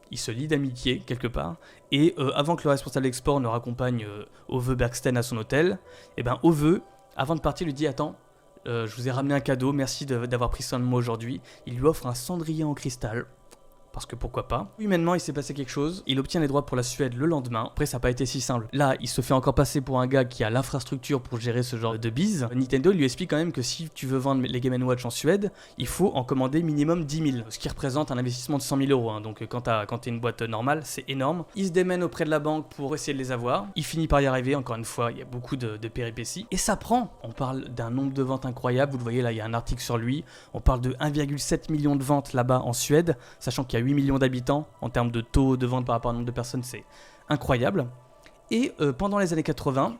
Ils se lient d'amitié quelque part, et avant que le responsable export ne raccompagne Ove Bergsten à son hôtel, et ben Ove avant de partir, il lui dit « Attends, je vous ai ramené un cadeau, merci d'avoir pris soin de moi aujourd'hui. » Il lui offre un cendrier en cristal. Parce que pourquoi pas. Humainement, il s'est passé quelque chose. Il obtient les droits pour la Suède le lendemain. Après, ça n'a pas été si simple. Là, il se fait encore passer pour un gars qui a l'infrastructure pour gérer ce genre de bise. Nintendo lui explique quand même que si tu veux vendre les Game & Watch en Suède, il faut en commander minimum 10 000. Ce qui représente un investissement de 100 000 euros. Hein. Donc quand t'es une boîte normale, c'est énorme. Il se démène auprès de la banque pour essayer de les avoir. Il finit par y arriver. Encore une fois, il y a beaucoup de péripéties. Et ça prend. On parle d'un nombre de ventes incroyable. Vous le voyez là, il y a un article sur lui. On parle de 1,7 million de ventes là-bas en Suède. Sachant qu'il y a 8 millions d'habitants. En termes de taux de vente par rapport au nombre de personnes, c'est incroyable. Et pendant les années 80,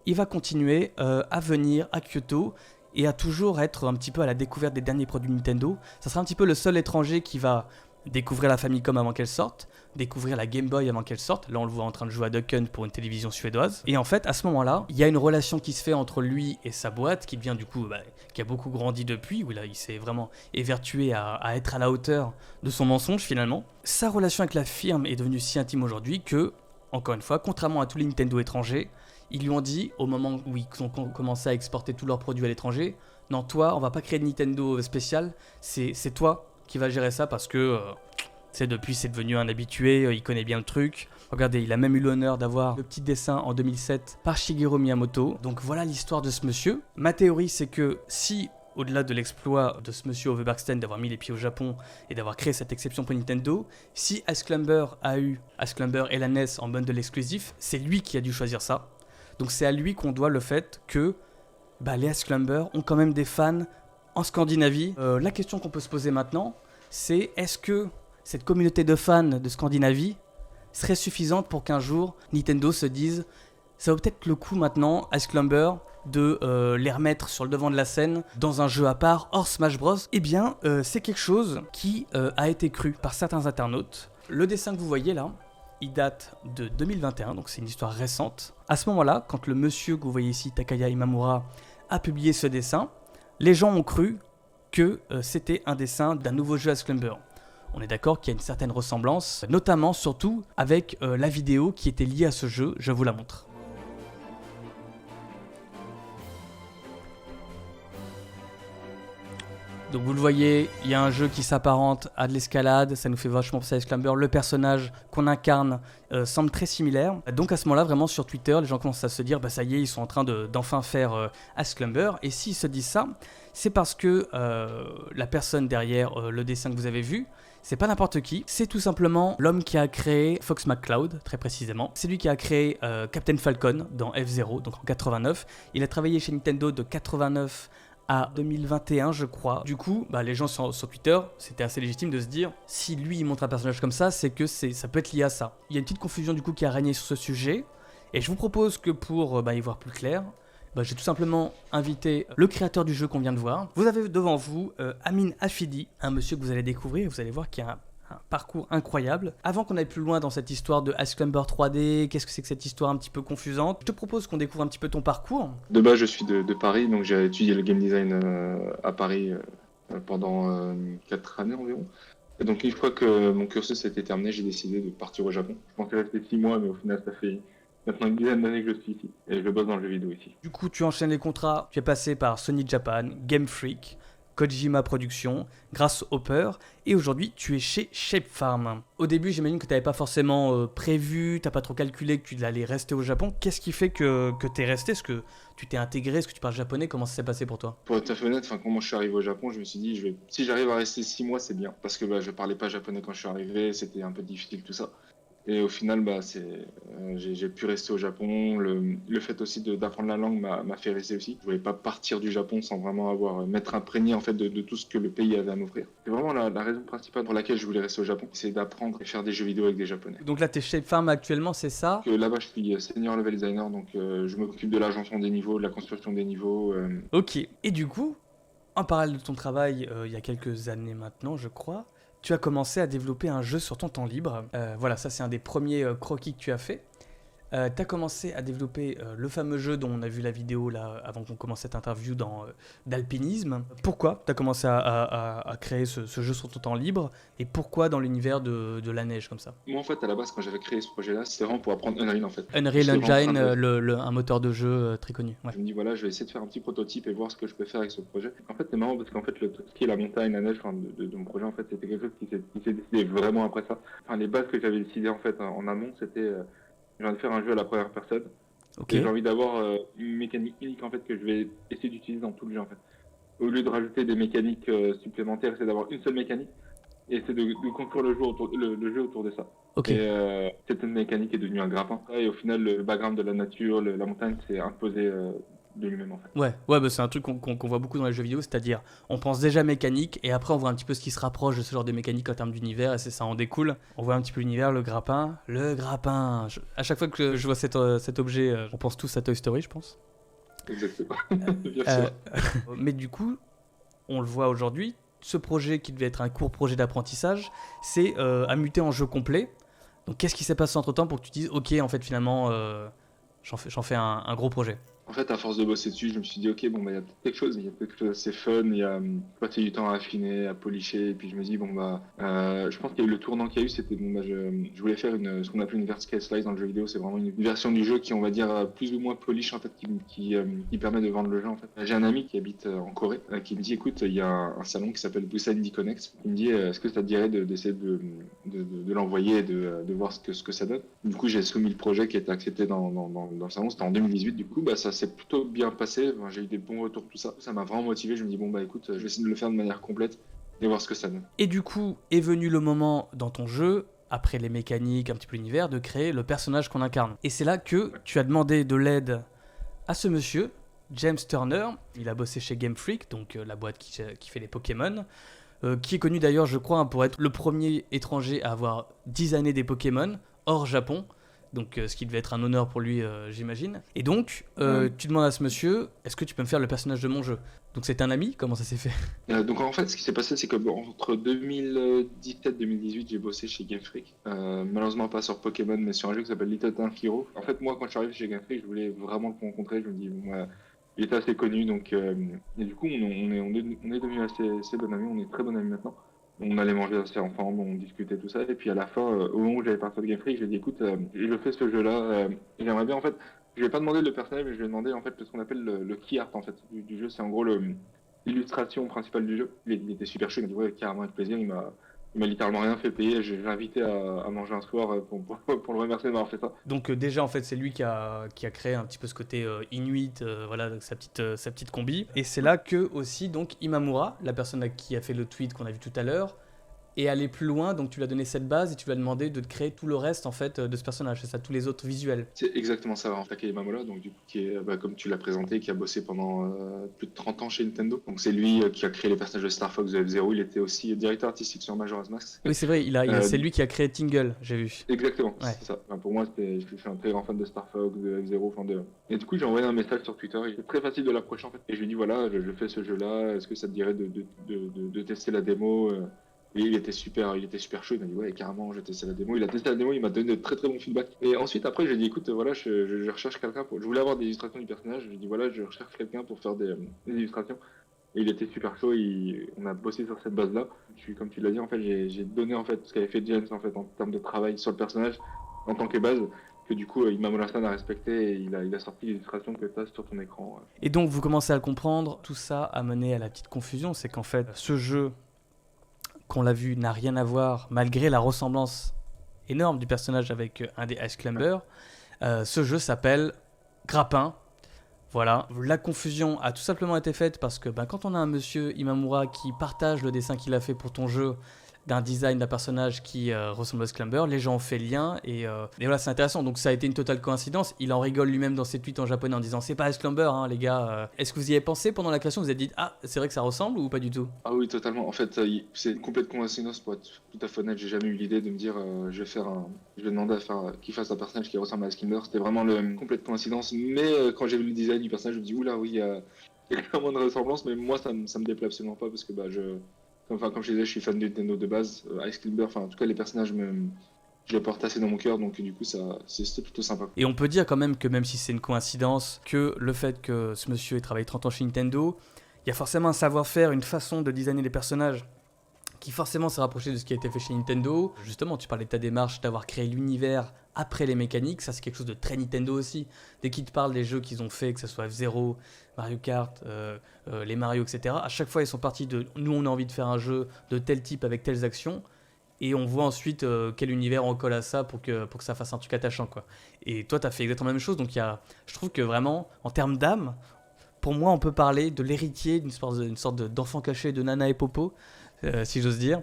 il va continuer à venir à Kyoto et à toujours être un petit peu à la découverte des derniers produits Nintendo. Ça sera un petit peu le seul étranger qui va découvrir la Famicom avant qu'elle sorte, découvrir la Game Boy avant qu'elle sorte. Là, on le voit en train de jouer à Duck Hunt pour une télévision suédoise. Et en fait, à ce moment-là, il y a une relation qui se fait entre lui et sa boîte, qui devient du coup, qui a beaucoup grandi depuis, où là, il s'est vraiment évertué à être à la hauteur de son mensonge finalement. Sa relation avec la firme est devenue si intime aujourd'hui que, encore une fois, contrairement à tous les Nintendo étrangers, ils lui ont dit, au moment où ils ont commencé à exporter tous leurs produits à l'étranger, non, toi, on va pas créer de Nintendo spécial, c'est toi qui va gérer ça parce que depuis c'est devenu un habitué, il connaît bien le truc. Regardez, il a même eu l'honneur d'avoir le petit dessin en 2007 par Shigeru Miyamoto. Donc voilà l'histoire de ce monsieur. Ma théorie, c'est que si, au-delà de l'exploit de ce monsieur Ove Bergsten d'avoir mis les pieds au Japon et d'avoir créé cette exception pour Nintendo, si Ice Climber a eu Ice Climber et la NES en bundle exclusif, c'est lui qui a dû choisir ça. Donc c'est à lui qu'on doit le fait que les Ice Climber ont quand même des fans en Scandinavie. La question qu'on peut se poser maintenant, c'est est-ce que cette communauté de fans de Scandinavie serait suffisante pour qu'un jour Nintendo se dise ça vaut peut-être le coup maintenant, Ice Climber, de les remettre sur le devant de la scène dans un jeu à part hors Smash Bros. Eh bien, c'est quelque chose qui a été cru par certains internautes. Le dessin que vous voyez là, il date de 2021, donc c'est une histoire récente. À ce moment-là, quand le monsieur que vous voyez ici, Takaya Imamura, a publié ce dessin, les gens ont cru que c'était un dessin d'un nouveau jeu Ice Climber. On est d'accord qu'il y a une certaine ressemblance, notamment surtout avec la vidéo qui était liée à ce jeu, je vous la montre. Donc vous le voyez, il y a un jeu qui s'apparente à de l'escalade, ça nous fait vachement penser à Ice Climber. Le personnage qu'on incarne semble très similaire. Donc à ce moment-là, vraiment sur Twitter, les gens commencent à se dire ça y est, ils sont en train d'enfin faire Ice Climber. Et s'ils se disent ça, c'est parce que la personne derrière le dessin que vous avez vu, c'est pas n'importe qui, c'est tout simplement l'homme qui a créé Fox McCloud, très précisément. C'est lui qui a créé Captain Falcon dans F-Zero, donc en 89. Il a travaillé chez Nintendo de 89 à 2021 je crois. Du coup, les gens sur Twitter, c'était assez légitime de se dire si lui il montre un personnage comme ça, c'est que ça peut être lié à ça. Il y a une petite confusion du coup qui a régné sur ce sujet, et je vous propose que pour y voir plus clair, j'ai tout simplement invité le créateur du jeu qu'on vient de voir. Vous avez devant vous Amin Hafidi, un monsieur que vous allez découvrir, vous allez voir qu'il y a un parcours incroyable. Avant qu'on aille plus loin dans cette histoire de Ice Climber 3D, qu'est-ce que c'est que cette histoire un petit peu confusante, je te propose qu'on découvre un petit peu ton parcours. De base, je suis de Paris, donc j'ai étudié le game design à Paris pendant 4 années environ. Et donc une fois que mon cursus était terminé, j'ai décidé de partir au Japon. Je pensais rester 6 mois, mais au final, ça fait maintenant une dizaine d'années que je suis ici. Et je bosse dans le jeu vidéo ici. Du coup, tu enchaînes les contrats, tu es passé par Sony Japan, Game Freak, Kojima Productions, grâce Hopper, et aujourd'hui tu es chez Shape Farm. Au début, j'imagine que tu n'avais pas forcément prévu, tu n'as pas trop calculé que tu allais rester au Japon. Qu'est-ce qui fait que tu es resté? Est-ce que tu t'es intégré? Est-ce que tu parles japonais? Comment ça s'est passé pour toi? Pour être tout à fait honnête, quand moi je suis arrivé au Japon, je me suis dit si j'arrive à rester 6 mois, c'est bien. Parce que je parlais pas japonais quand je suis arrivé, c'était un peu difficile tout ça. Et au final, j'ai pu rester au Japon. Le fait aussi d'apprendre la langue m'a fait rester aussi. Je voulais pas partir du Japon sans vraiment m'être imprégné en fait de tout ce que le pays avait à m'offrir. C'est vraiment la raison principale pour laquelle je voulais rester au Japon, c'est d'apprendre et faire des jeux vidéo avec des Japonais. Donc là, t'es Shape Farm actuellement, c'est ça? Là-bas, je suis senior level designer, donc je m'occupe de l'agencement des niveaux, de la construction des niveaux. Ok. Et du coup, en parallèle de ton travail, il y a quelques années maintenant, je crois, tu as commencé à développer un jeu sur ton temps libre. Voilà, ça c'est un des premiers croquis que tu as fait. Tu as commencé à développer le fameux jeu dont on a vu la vidéo là, avant qu'on commence cette interview d'alpinisme. Pourquoi tu as commencé à créer ce jeu sur ton temps libre et pourquoi dans l'univers de la neige comme ça? Moi, en fait, à la base, quand j'avais créé ce projet-là, c'était vraiment pour apprendre Unreal, en fait. Unreal J'étais en train Engine, de- un moteur de jeu très connu. Ouais. Je me dis, voilà, je vais essayer de faire un petit prototype et voir ce que je peux faire avec ce projet. En fait, c'est marrant parce qu'en fait, tout ce qui est la montagne, la neige, enfin, de mon projet, en fait, c'était quelque chose qui s'est décidé vraiment après ça. Enfin, les bases que j'avais décidées, en fait, en amont, c'était, j'ai envie de faire un jeu à la première personne. Ok. Et j'ai envie d'avoir une mécanique unique, en fait, que je vais essayer d'utiliser dans tout le jeu, en fait. Au lieu de rajouter des mécaniques supplémentaires, c'est d'avoir une seule mécanique et c'est de construire le jeu autour de ça. Ok. Et cette mécanique est devenue un grappin. Et au final, le background de la nature, la montagne, s'est imposé de lui-même, en fait. Ouais, bah c'est un truc qu'on voit beaucoup dans les jeux vidéo, c'est-à-dire on pense déjà mécanique et après on voit un petit peu ce qui se rapproche de ce genre de mécanique en termes d'univers et c'est ça en découle. On voit un petit peu l'univers, le grappin. À chaque fois que je vois cet objet, on pense tous à Toy Story, je pense. Exactement. Bien Euh, sûr. mais du coup, on le voit aujourd'hui, ce projet qui devait être un court projet d'apprentissage, c'est à muter en jeu complet. Donc qu'est-ce qui s'est passé entre temps pour que tu dises ok en fait finalement j'en fais un gros projet. En fait, à force de bosser dessus, je me suis dit, ok, bon, bah, il y a peut-être quelque chose assez fun, il y a passer du temps à affiner, à policher, et puis je me dis, bon, bah, je pense qu'il y a eu le tournant qu'il y a eu, c'était, bon, bah, je voulais faire ce qu'on appelle une vertical slice dans le jeu vidéo, c'est vraiment une version du jeu qui, on va dire, plus ou moins polish, en fait, qui permet de vendre le jeu, en fait. J'ai un ami qui habite en Corée, qui me dit, écoute, il y a un salon qui s'appelle Busan Indie Connect, il me dit, est-ce que ça te dirait d'essayer de l'envoyer et de voir ce que ça donne. Du coup, j'ai soumis le projet qui a été accepté dans le salon, c'était en 2018, du coup, bah, ça s'est plutôt bien passé. Enfin, j'ai eu des bons retours, tout ça. Ça m'a vraiment motivé. Je me dis, bon, bah écoute, je vais essayer de le faire de manière complète et voir ce que ça donne. Et du coup, est venu le moment dans ton jeu, après les mécaniques, un petit peu l'univers, de créer le personnage qu'on incarne. Et c'est là que tu as demandé de l'aide à ce monsieur, James Turner. Il a bossé chez Game Freak, donc la boîte qui fait les Pokémon, qui est connu d'ailleurs, je crois, pour être le premier étranger à avoir designé des Pokémon hors Japon. Donc ce qui devait être un honneur pour lui, j'imagine. Et donc, tu demandes à ce monsieur, est-ce que tu peux me faire le personnage de mon jeu? Donc c'est un ami? Comment ça s'est fait? Donc en fait, ce qui s'est passé, c'est que entre 2017-2018, j'ai bossé chez Game Freak. Malheureusement pas sur Pokémon, mais sur un jeu qui s'appelle Little Tank Hero. En fait, moi, quand je suis arrivé chez Game Freak, je voulais vraiment le rencontrer. Je me dis, bon, il était assez connu, donc et du coup, on est devenus assez bons amis. On est très bons amis maintenant. On allait manger assez ensemble, on discutait tout ça, et puis à la fin, au moment où j'avais parti de Game Freak, j'ai dit écoute, je fais ce jeu-là, et j'aimerais bien en fait, je vais pas demander le personnage, mais je vais demander en fait ce qu'on appelle le key art en fait du jeu, c'est en gros l'illustration principale du jeu. Il était super chaud, il m'a dit ouais carrément avec plaisir, il m'a littéralement rien fait payer, j'ai invité à manger un soir pour le remercier d'avoir fait ça. Donc déjà en fait c'est lui qui a créé un petit peu ce côté Inuit, voilà sa petite combi. Et c'est là que aussi donc Imamura, la personne qui a fait le tweet qu'on a vu tout à l'heure, est allé plus loin, donc tu lui as donné cette base et tu lui as demandé de créer tout le reste en fait de ce personnage, c'est ça, tous les autres visuels. C'est exactement ça, en fait, Imamura, donc du coup qui est, comme tu l'as présenté, qui a bossé pendant plus de 30 ans chez Nintendo. Donc c'est lui qui a créé les personnages de Star Fox, de F-Zero, il était aussi directeur artistique sur Majora's Mask. Oui c'est vrai, c'est lui qui a créé Tingle, j'ai vu. Exactement, Ouais. c'est ça. Enfin, pour moi, je suis un très grand fan de Star Fox, de F-Zero, Et du coup, j'ai envoyé un message sur Twitter, il est très facile de l'approcher en fait. Et je lui ai dit voilà, je fais ce jeu-là, est-ce que ça te dirait de tester la démo Et il était super chaud, il m'a dit ouais carrément j'ai testé la démo, il a testé la démo, il m'a donné de très très bons feedback. Et ensuite après j'ai dit écoute voilà je recherche quelqu'un je voulais avoir des illustrations du personnage, je lui ai dit voilà je recherche quelqu'un pour faire des illustrations. Et il était super chaud, on a bossé sur cette base là. Comme tu l'as dit en fait j'ai donné en fait ce qu'avait fait James en fait en termes de travail sur le personnage en tant que base. Que du coup Imamura-san a respecté et il a sorti l'illustration que tu as sur ton écran. Et donc vous commencez à le comprendre, tout ça a mené à la petite confusion, c'est qu'en fait ce jeu qu'on l'a vu n'a rien à voir, malgré la ressemblance énorme du personnage avec un des Ice Climbers. Ce jeu s'appelle Grappin. Voilà, la confusion a tout simplement été faite parce que quand on a un monsieur Imamura qui partage le dessin qu'il a fait pour ton jeu, d'un design d'un personnage qui ressemble à Ice Climber, les gens ont fait le lien et voilà, c'est intéressant. Donc ça a été une totale coïncidence. Il en rigole lui-même dans ses tweets en japonais en disant c'est pas Ice Climber hein, les gars. Est-ce que vous y avez pensé pendant la création? Vous vous êtes dit ah c'est vrai que ça ressemble ou pas du tout? Ah oui totalement. En fait c'est une complète coïncidence pour être tout à fait honnête. J'ai jamais eu l'idée de me dire je vais demander à faire qu'il fasse un personnage qui ressemble à Ice Climber. C'était vraiment une complète coïncidence. Mais quand j'ai vu le design du personnage je me dis oula oui il y a clairement de ressemblance. Mais moi ça me déplaît absolument pas parce que comme je disais, je suis fan de Nintendo de base. Ice Climber, enfin en tout cas les personnages je le porte assez dans mon cœur, donc du coup, c'était plutôt sympa. Et on peut dire quand même que même si c'est une coïncidence, que le fait que ce monsieur ait travaillé 30 ans chez Nintendo, il y a forcément un savoir-faire, une façon de designer les personnages qui forcément s'est rapproché de ce qui a été fait chez Nintendo. Justement, tu parlais de ta démarche d'avoir créé l'univers après les mécaniques, ça c'est quelque chose de très Nintendo aussi. Dès qu'ils te parlent des jeux qu'ils ont fait, que ce soit F-Zero, Mario Kart, les Mario, etc., à chaque fois ils sont partis de « nous on a envie de faire un jeu de tel type avec telles actions », et on voit ensuite quel univers on colle à ça pour que ça fasse un truc attachant, quoi. Et toi t'as fait exactement la même chose, donc je trouve que vraiment, en termes d'âme, pour moi on peut parler de l'héritier d'une sorte d'enfant caché de Nana et Popo, si j'ose dire.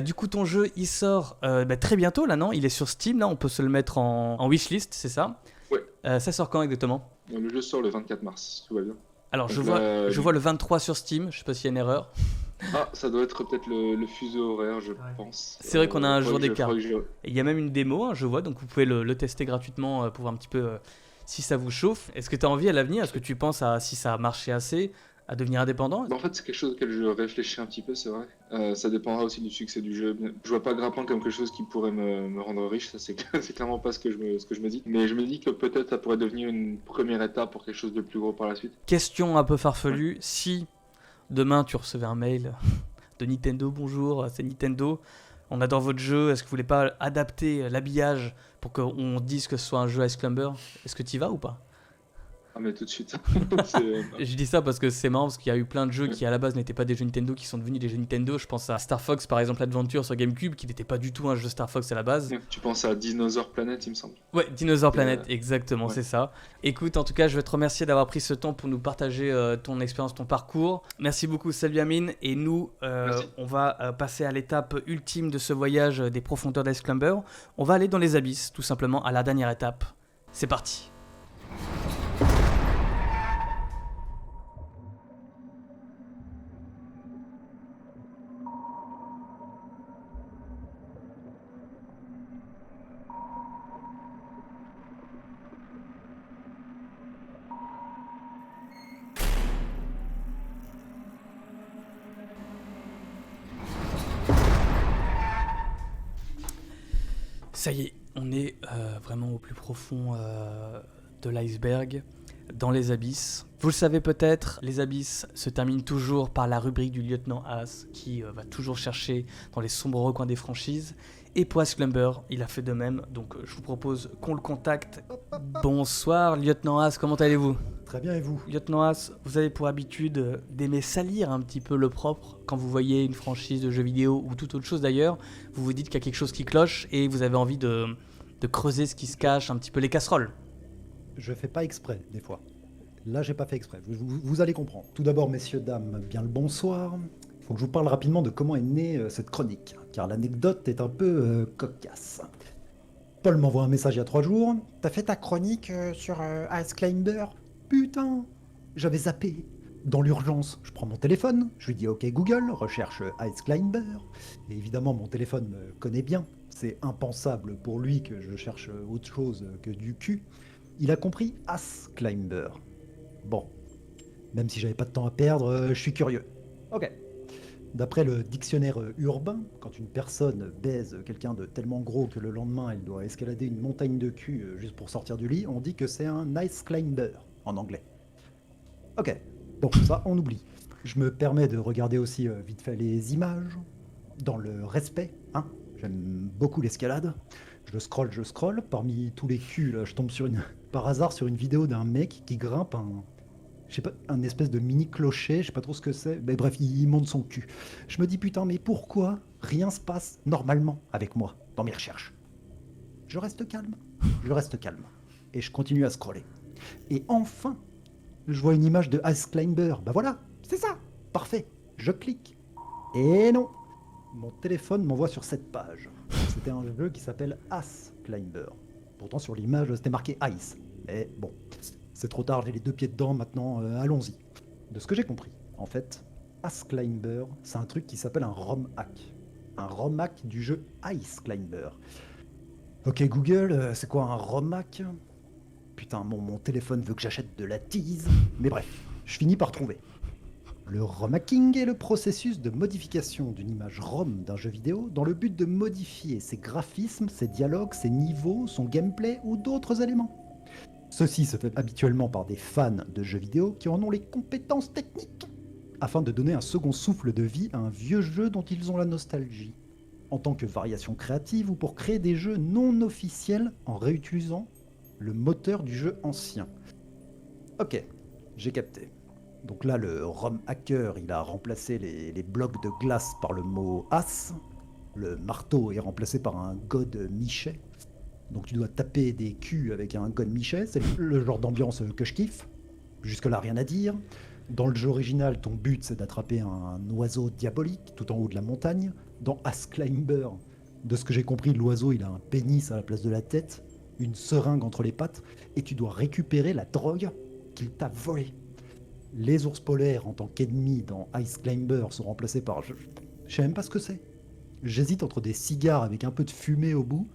Du coup, ton jeu, il sort très bientôt, là, non? Il est sur Steam, là, on peut se le mettre en wishlist, c'est ça? Ouais. Ça sort quand exactement? Le jeu sort le 24 mars, si tout va bien. Alors, Donc je vois le 23 sur Steam, je sais pas s'il y a une erreur. Ah, ça doit être peut-être le fuseau horaire, je pense. C'est vrai qu'on a un jour d'écart. Et Il y a même une démo, hein, je vois, donc vous pouvez le tester gratuitement pour voir un petit peu si ça vous chauffe. Est-ce que tu as envie à l'avenir? Est-ce que tu penses si ça a marché assez, à devenir indépendant? En fait, c'est quelque chose auquel je réfléchis un petit peu, c'est vrai. Ça dépendra aussi du succès du jeu. Je vois pas Grimpant comme quelque chose qui pourrait me rendre riche, ça c'est clairement pas ce que je me dis. Mais je me dis que peut-être ça pourrait devenir une première étape pour quelque chose de plus gros par la suite. Question un peu farfelue, si demain tu recevais un mail de Nintendo, bonjour, c'est Nintendo, on adore votre jeu, est-ce que vous voulez pas adapter l'habillage pour qu'on dise que ce soit un jeu Ice Climber? Est-ce que tu y vas ou pas? Ah mais tout de suite. Je dis ça parce que c'est marrant, parce qu'il y a eu plein de jeux qui à la base n'étaient pas des jeux Nintendo qui sont devenus des jeux Nintendo. Je pense à Star Fox par exemple, Adventure sur GameCube, qui n'était pas du tout un jeu Star Fox à la base. Tu penses à Dinosaur Planet, il me semble. Ouais, Dinosaur Planet, exactement, ouais. C'est ça. Écoute, en tout cas, je veux te remercier d'avoir pris ce temps pour nous partager ton expérience, ton parcours. Merci beaucoup, salut Amine. Et nous, on va passer à l'étape ultime de ce voyage des profondeurs d'Ice Climber. On va aller dans les abysses, tout simplement, à la dernière étape. C'est parti. Ça y est, on est vraiment au plus profond de l'iceberg, dans les abysses. Vous le savez peut-être, les abysses se terminent toujours par la rubrique du lieutenant Haas, qui va toujours chercher dans les sombres recoins des franchises. Et pour Ice Climber, il a fait de même, donc je vous propose qu'on le contacte. Bonsoir lieutenant Haas, comment allez-vous ? Très bien, et vous ? Lieutenant Haas, vous avez pour habitude d'aimer salir un petit peu le propre quand vous voyez une franchise de jeux vidéo ou toute autre chose d'ailleurs. Vous vous dites qu'il y a quelque chose qui cloche et vous avez envie de creuser ce qui se cache, un petit peu les casseroles. Je fais pas exprès, des fois. Là, j'ai pas fait exprès. Vous allez comprendre. Tout d'abord, messieurs, dames, bien le bonsoir. Il faut que je vous parle rapidement de comment est née cette chronique, car l'anecdote est un peu cocasse. Paul m'envoie un message il y a 3 jours. T'as fait ta chronique sur Ice Climber ? Putain, j'avais zappé. Dans l'urgence, je prends mon téléphone, je lui dis OK Google, recherche Ice Climber. Et évidemment, mon téléphone me connaît bien. C'est impensable pour lui que je cherche autre chose que du cul. Il a compris Ice Climber. Bon, même si j'avais pas de temps à perdre, je suis curieux. Ok. D'après le dictionnaire urbain, quand une personne baise quelqu'un de tellement gros que le lendemain elle doit escalader une montagne de cul juste pour sortir du lit, on dit que c'est un Ice Climber en anglais. Ok, donc ça on oublie. Je me permets de regarder aussi vite fait les images, dans le respect, hein. J'aime beaucoup l'escalade. Je scroll, parmi tous les culs là, je tombe par hasard sur une vidéo d'un mec qui grimpe un espèce de mini clocher, je sais pas trop ce que c'est, mais bref, il monte son cul. Je me dis putain, mais pourquoi rien se passe normalement avec moi dans mes recherches ? Je reste calme, et je continue à scroller. Et enfin, je vois une image de Ice Climber, bah voilà, c'est ça, parfait, je clique. Et non, mon téléphone m'envoie sur cette page. C'était un jeu qui s'appelle Ice Climber. Pourtant sur l'image c'était marqué Ice, mais bon... C'est trop tard, j'ai les 2 pieds dedans, maintenant allons-y. De ce que j'ai compris, en fait, Ice Climber, c'est un truc qui s'appelle un ROM hack. Un ROM hack du jeu Ice Climber. Ok Google, c'est quoi un ROM hack ? Putain, mon téléphone veut que j'achète de la tease. Mais bref, je finis par trouver. Le ROM hacking est le processus de modification d'une image ROM d'un jeu vidéo dans le but de modifier ses graphismes, ses dialogues, ses niveaux, son gameplay ou d'autres éléments. Ceci se fait habituellement par des fans de jeux vidéo qui en ont les compétences techniques, afin de donner un second souffle de vie à un vieux jeu dont ils ont la nostalgie, en tant que variation créative ou pour créer des jeux non officiels en réutilisant le moteur du jeu ancien. Ok, j'ai capté. Donc là, le ROM hacker, il a remplacé les blocs de glace par le mot as. Le marteau est remplacé par un god Michet. Donc tu dois taper des culs avec un god Michet. C'est le genre d'ambiance que je kiffe. Jusque-là, rien à dire. Dans le jeu original, ton but, c'est d'attraper un oiseau diabolique tout en haut de la montagne. Dans Ass Climber, de ce que j'ai compris, l'oiseau, il a un pénis à la place de la tête, une seringue entre les pattes, et tu dois récupérer la drogue qu'il t'a volée. Les ours polaires en tant qu'ennemis dans Ice Climber sont remplacés par... Je sais même pas ce que c'est. J'hésite entre des cigares avec un peu de fumée au bout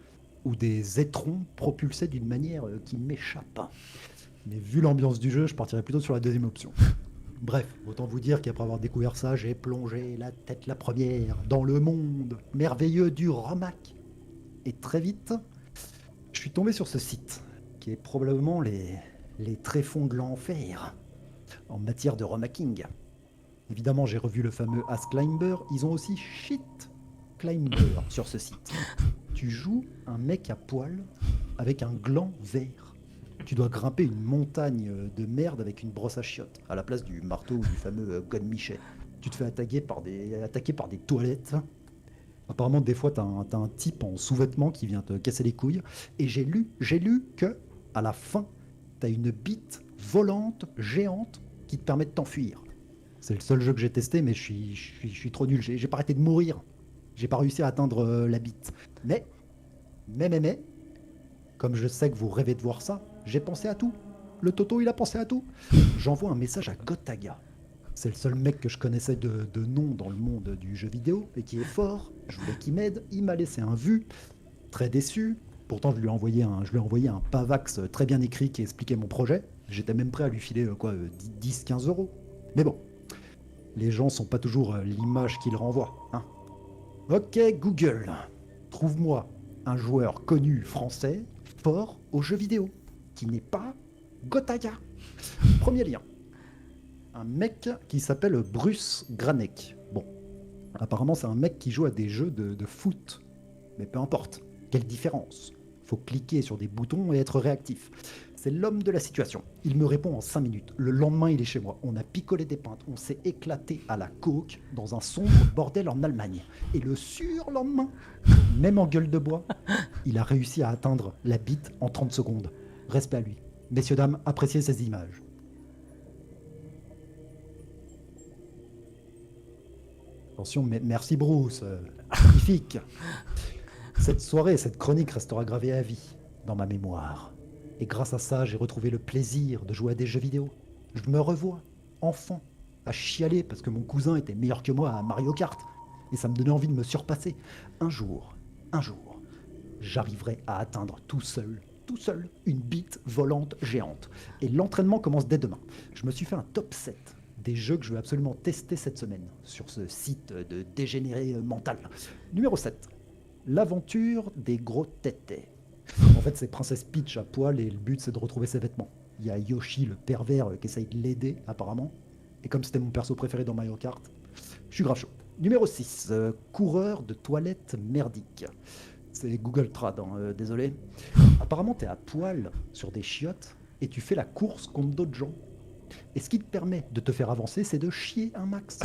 ou des étrons propulsés d'une manière qui m'échappe. Mais vu l'ambiance du jeu, je partirais plutôt sur la deuxième option. Bref, autant vous dire qu'après avoir découvert ça, j'ai plongé la tête la première dans le monde merveilleux du ROMhack. Et très vite, je suis tombé sur ce site, qui est probablement les tréfonds de l'enfer en matière de ROM hacking. Évidemment, j'ai revu le fameux Ass Climber, ils ont aussi Shit Climber sur ce site. Tu joues un mec à poil avec un gland vert. Tu dois grimper une montagne de merde avec une brosse à chiottes, à la place du marteau ou du fameux God Michet. Tu te fais attaquer par des toilettes. Apparemment, des fois, t'as un type en sous-vêtements qui vient te casser les couilles. Et j'ai lu que à la fin, t'as une bite volante, géante, qui te permet de t'enfuir. C'est le seul jeu que j'ai testé, mais je suis trop nul. J'ai pas arrêté de mourir. J'ai pas réussi à atteindre la bite. Mais, comme je sais que vous rêvez de voir ça, j'ai pensé à tout. Le Toto, il a pensé à tout. J'envoie un message à Gotaga. C'est le seul mec que je connaissais de nom dans le monde du jeu vidéo et qui est fort. Je voulais qu'il m'aide. Il m'a laissé un vu. Très déçu. Pourtant, je lui ai envoyé un pavax très bien écrit qui expliquait mon projet. J'étais même prêt à lui filer 10-15 euros. Mais bon, les gens sont pas toujours l'image qu'ils renvoient. Hein. Ok, Google, trouve-moi un joueur connu français fort aux jeux vidéo qui n'est pas Gotaga. Premier lien. Un mec qui s'appelle Bruce Granek. Bon, apparemment c'est un mec qui joue à des jeux de foot. Mais peu importe, quelle différence? Faut cliquer sur des boutons et être réactif. C'est l'homme de la situation. Il me répond en 5 minutes. Le lendemain, il est chez moi. On a picolé des pintes. On s'est éclaté à la coke dans un sombre bordel en Allemagne. Et le surlendemain, même en gueule de bois, il a réussi à atteindre la bite en 30 secondes. Respect à lui. Messieurs, dames, appréciez ces images. Attention, merci Bruce. Magnifique. Cette soirée, cette chronique restera gravée à vie dans ma mémoire. Et grâce à ça, j'ai retrouvé le plaisir de jouer à des jeux vidéo. Je me revois, enfant, à chialer parce que mon cousin était meilleur que moi à Mario Kart. Et ça me donnait envie de me surpasser. Un jour, j'arriverai à atteindre tout seul, une bite volante géante. Et l'entraînement commence dès demain. Je me suis fait un top 7 des jeux que je veux absolument tester cette semaine sur ce site de dégénéré mental. Numéro 7. L'aventure des gros tétés. En fait, c'est Princesse Peach à poil et le but, c'est de retrouver ses vêtements. Il y a Yoshi, le pervers, qui essaye de l'aider, apparemment. Et comme c'était mon perso préféré dans Mario Kart, je suis grave chaud. Numéro 6, coureur de toilettes merdique. C'est Google Trad, hein, désolé. Apparemment, t'es à poil sur des chiottes et tu fais la course contre d'autres gens. Et ce qui te permet de te faire avancer, c'est de chier un max.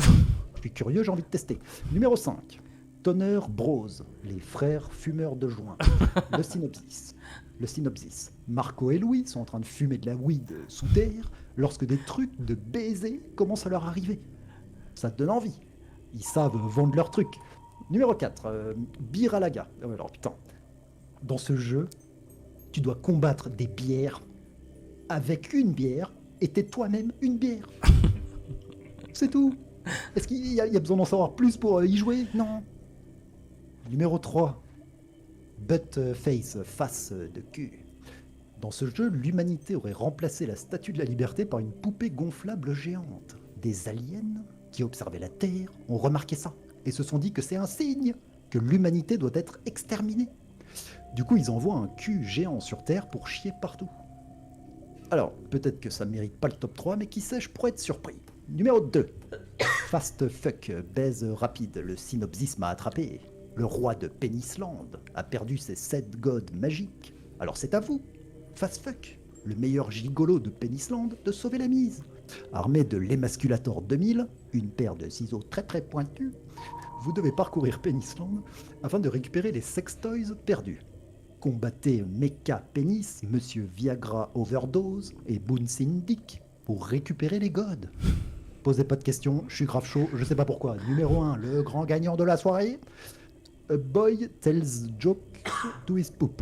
Je suis curieux, j'ai envie de tester. Numéro 5. Toner Bros, les frères fumeurs de joint. Le synopsis. Marco et Louis sont en train de fumer de la weed sous terre lorsque des trucs de baiser commencent à leur arriver. Ça te donne envie. Ils savent vendre leurs trucs. Numéro 4, Biralaga. Alors putain, dans ce jeu, tu dois combattre des bières avec une bière et t'es toi-même une bière. C'est tout. Est-ce qu'il y a besoin d'en savoir plus pour y jouer? Non. Numéro 3, Butt Face, face de cul. Dans ce jeu, l'humanité aurait remplacé la statue de la liberté par une poupée gonflable géante. des aliens qui observaient la Terre ont remarqué ça et se sont dit que c'est un signe que l'humanité doit être exterminée. Du coup, ils envoient un cul géant sur Terre pour chier partout. Alors, peut-être que ça mérite pas le top 3, mais qui sait, je pourrais être surpris. Numéro 2. Fast fuck, baise rapide, le synopsis m'a attrapé. Le roi de Penisland a perdu ses 7 godes magiques. Alors c'est à vous, Fast fuck, le meilleur gigolo de Penisland, de sauver la mise. Armé de l'Emasculator 2000, une paire de ciseaux très pointus, vous devez parcourir Penisland afin de récupérer les sextoys perdus. Combattez Mecha Penis, Monsieur Viagra Overdose et Bouncing Dick pour récupérer les godes. Posez pas de questions, je suis grave chaud, je sais pas pourquoi. Numéro 1, le grand gagnant de la soirée. A boy tells joke to his poop.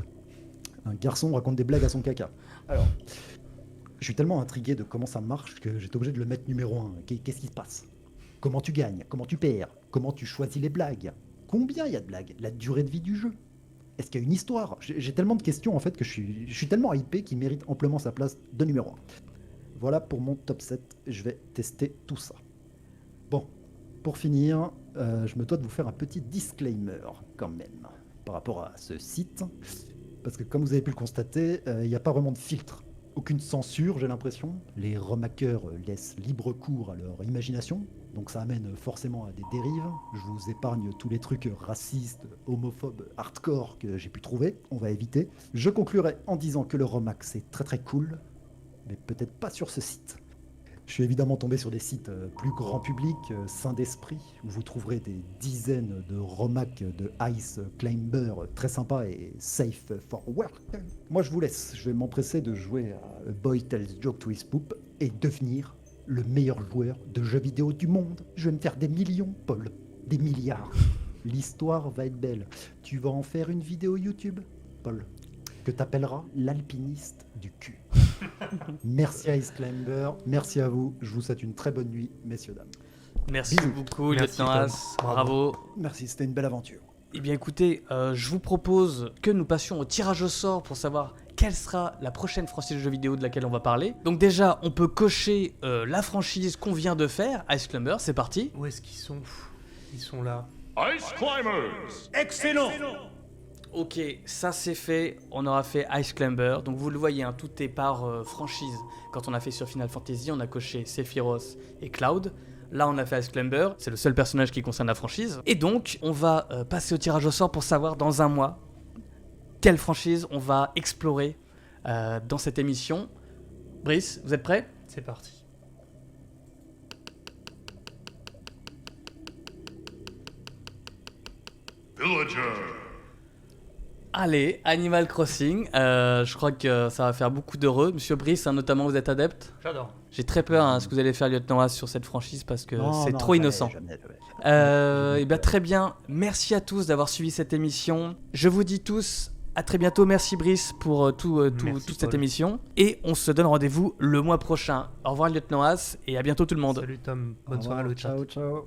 Un garçon raconte des blagues à son caca. Alors, je suis tellement intrigué de comment ça marche que j'étais obligé de le mettre numéro 1. Qu'est-ce qui se passe? Comment tu gagnes? Comment tu perds? Comment tu choisis les blagues? Combien il y a de blagues? La durée de vie du jeu? Est-ce qu'il y a une histoire? J'ai tellement de questions en fait que je suis tellement hypé qu'il mérite amplement sa place de numéro 1. Voilà pour mon top 7, je vais tester tout ça. Bon, pour finir, je me dois de vous faire un petit disclaimer quand même par rapport à ce site. Parce que comme vous avez pu le constater, il n'y a pas vraiment de filtre. Aucune censure, j'ai l'impression. Les remakers laissent libre cours à leur imagination. Donc ça amène forcément à des dérives. Je vous épargne tous les trucs racistes, homophobes, hardcore que j'ai pu trouver. On va éviter. Je conclurai en disant que le remake c'est très cool. Mais peut-être pas sur ce site. Je suis évidemment tombé sur des sites plus grand public, sains d'esprit, où vous trouverez des dizaines de remakes de Ice Climber très sympas et safe for work. Moi je vous laisse, je vais m'empresser de jouer à A Boy Tells Joke to His Poop et devenir le meilleur joueur de jeux vidéo du monde. Je vais me faire des millions, Paul, des milliards. L'histoire va être belle. Tu vas en faire une vidéo YouTube, Paul, que t'appelleras l'alpiniste du cul. Merci à Ice Climber, merci à vous, je vous souhaite une très bonne nuit, messieurs, dames. Merci Bisous. beaucoup, Merci, Lieutenant Tom. As. Bravo. Merci, c'était une belle aventure. Eh bien écoutez, je vous propose que nous passions au tirage au sort pour savoir quelle sera la prochaine franchise de jeux vidéo de laquelle on va parler. Donc déjà, on peut cocher la franchise qu'on vient de faire, Ice Climber, c'est parti. Où est-ce qu'ils sont? Ils sont là. Ice Climbers! Excellent! Ok, ça c'est fait, on aura fait Ice Climber, donc vous le voyez, hein, tout est par franchise. Quand on a fait sur Final Fantasy, on a coché Sephiroth et Cloud. Là on a fait Ice Climber, c'est le seul personnage qui concerne la franchise. Et donc, on va passer au tirage au sort pour savoir dans un mois quelle franchise on va explorer dans cette émission. Brice, vous êtes prêts? C'est parti. Villager! Allez, Animal Crossing, je crois que ça va faire beaucoup d'heureux. Monsieur Brice, hein, notamment, vous êtes adepte? J'adore. J'ai très peur ce que vous allez faire, Lieutenant As, sur cette franchise parce que Non, c'est non, trop jamais, innocent. jamais. Et bien très bien, merci à tous d'avoir suivi cette émission. Je vous dis tous à très bientôt. Merci Brice pour toute cette Paul. émission. Et on se donne rendez-vous le mois prochain. Au revoir Lieutenant As et à bientôt tout le monde. Salut Tom, bonne Au soirée revoir, le chat. ciao.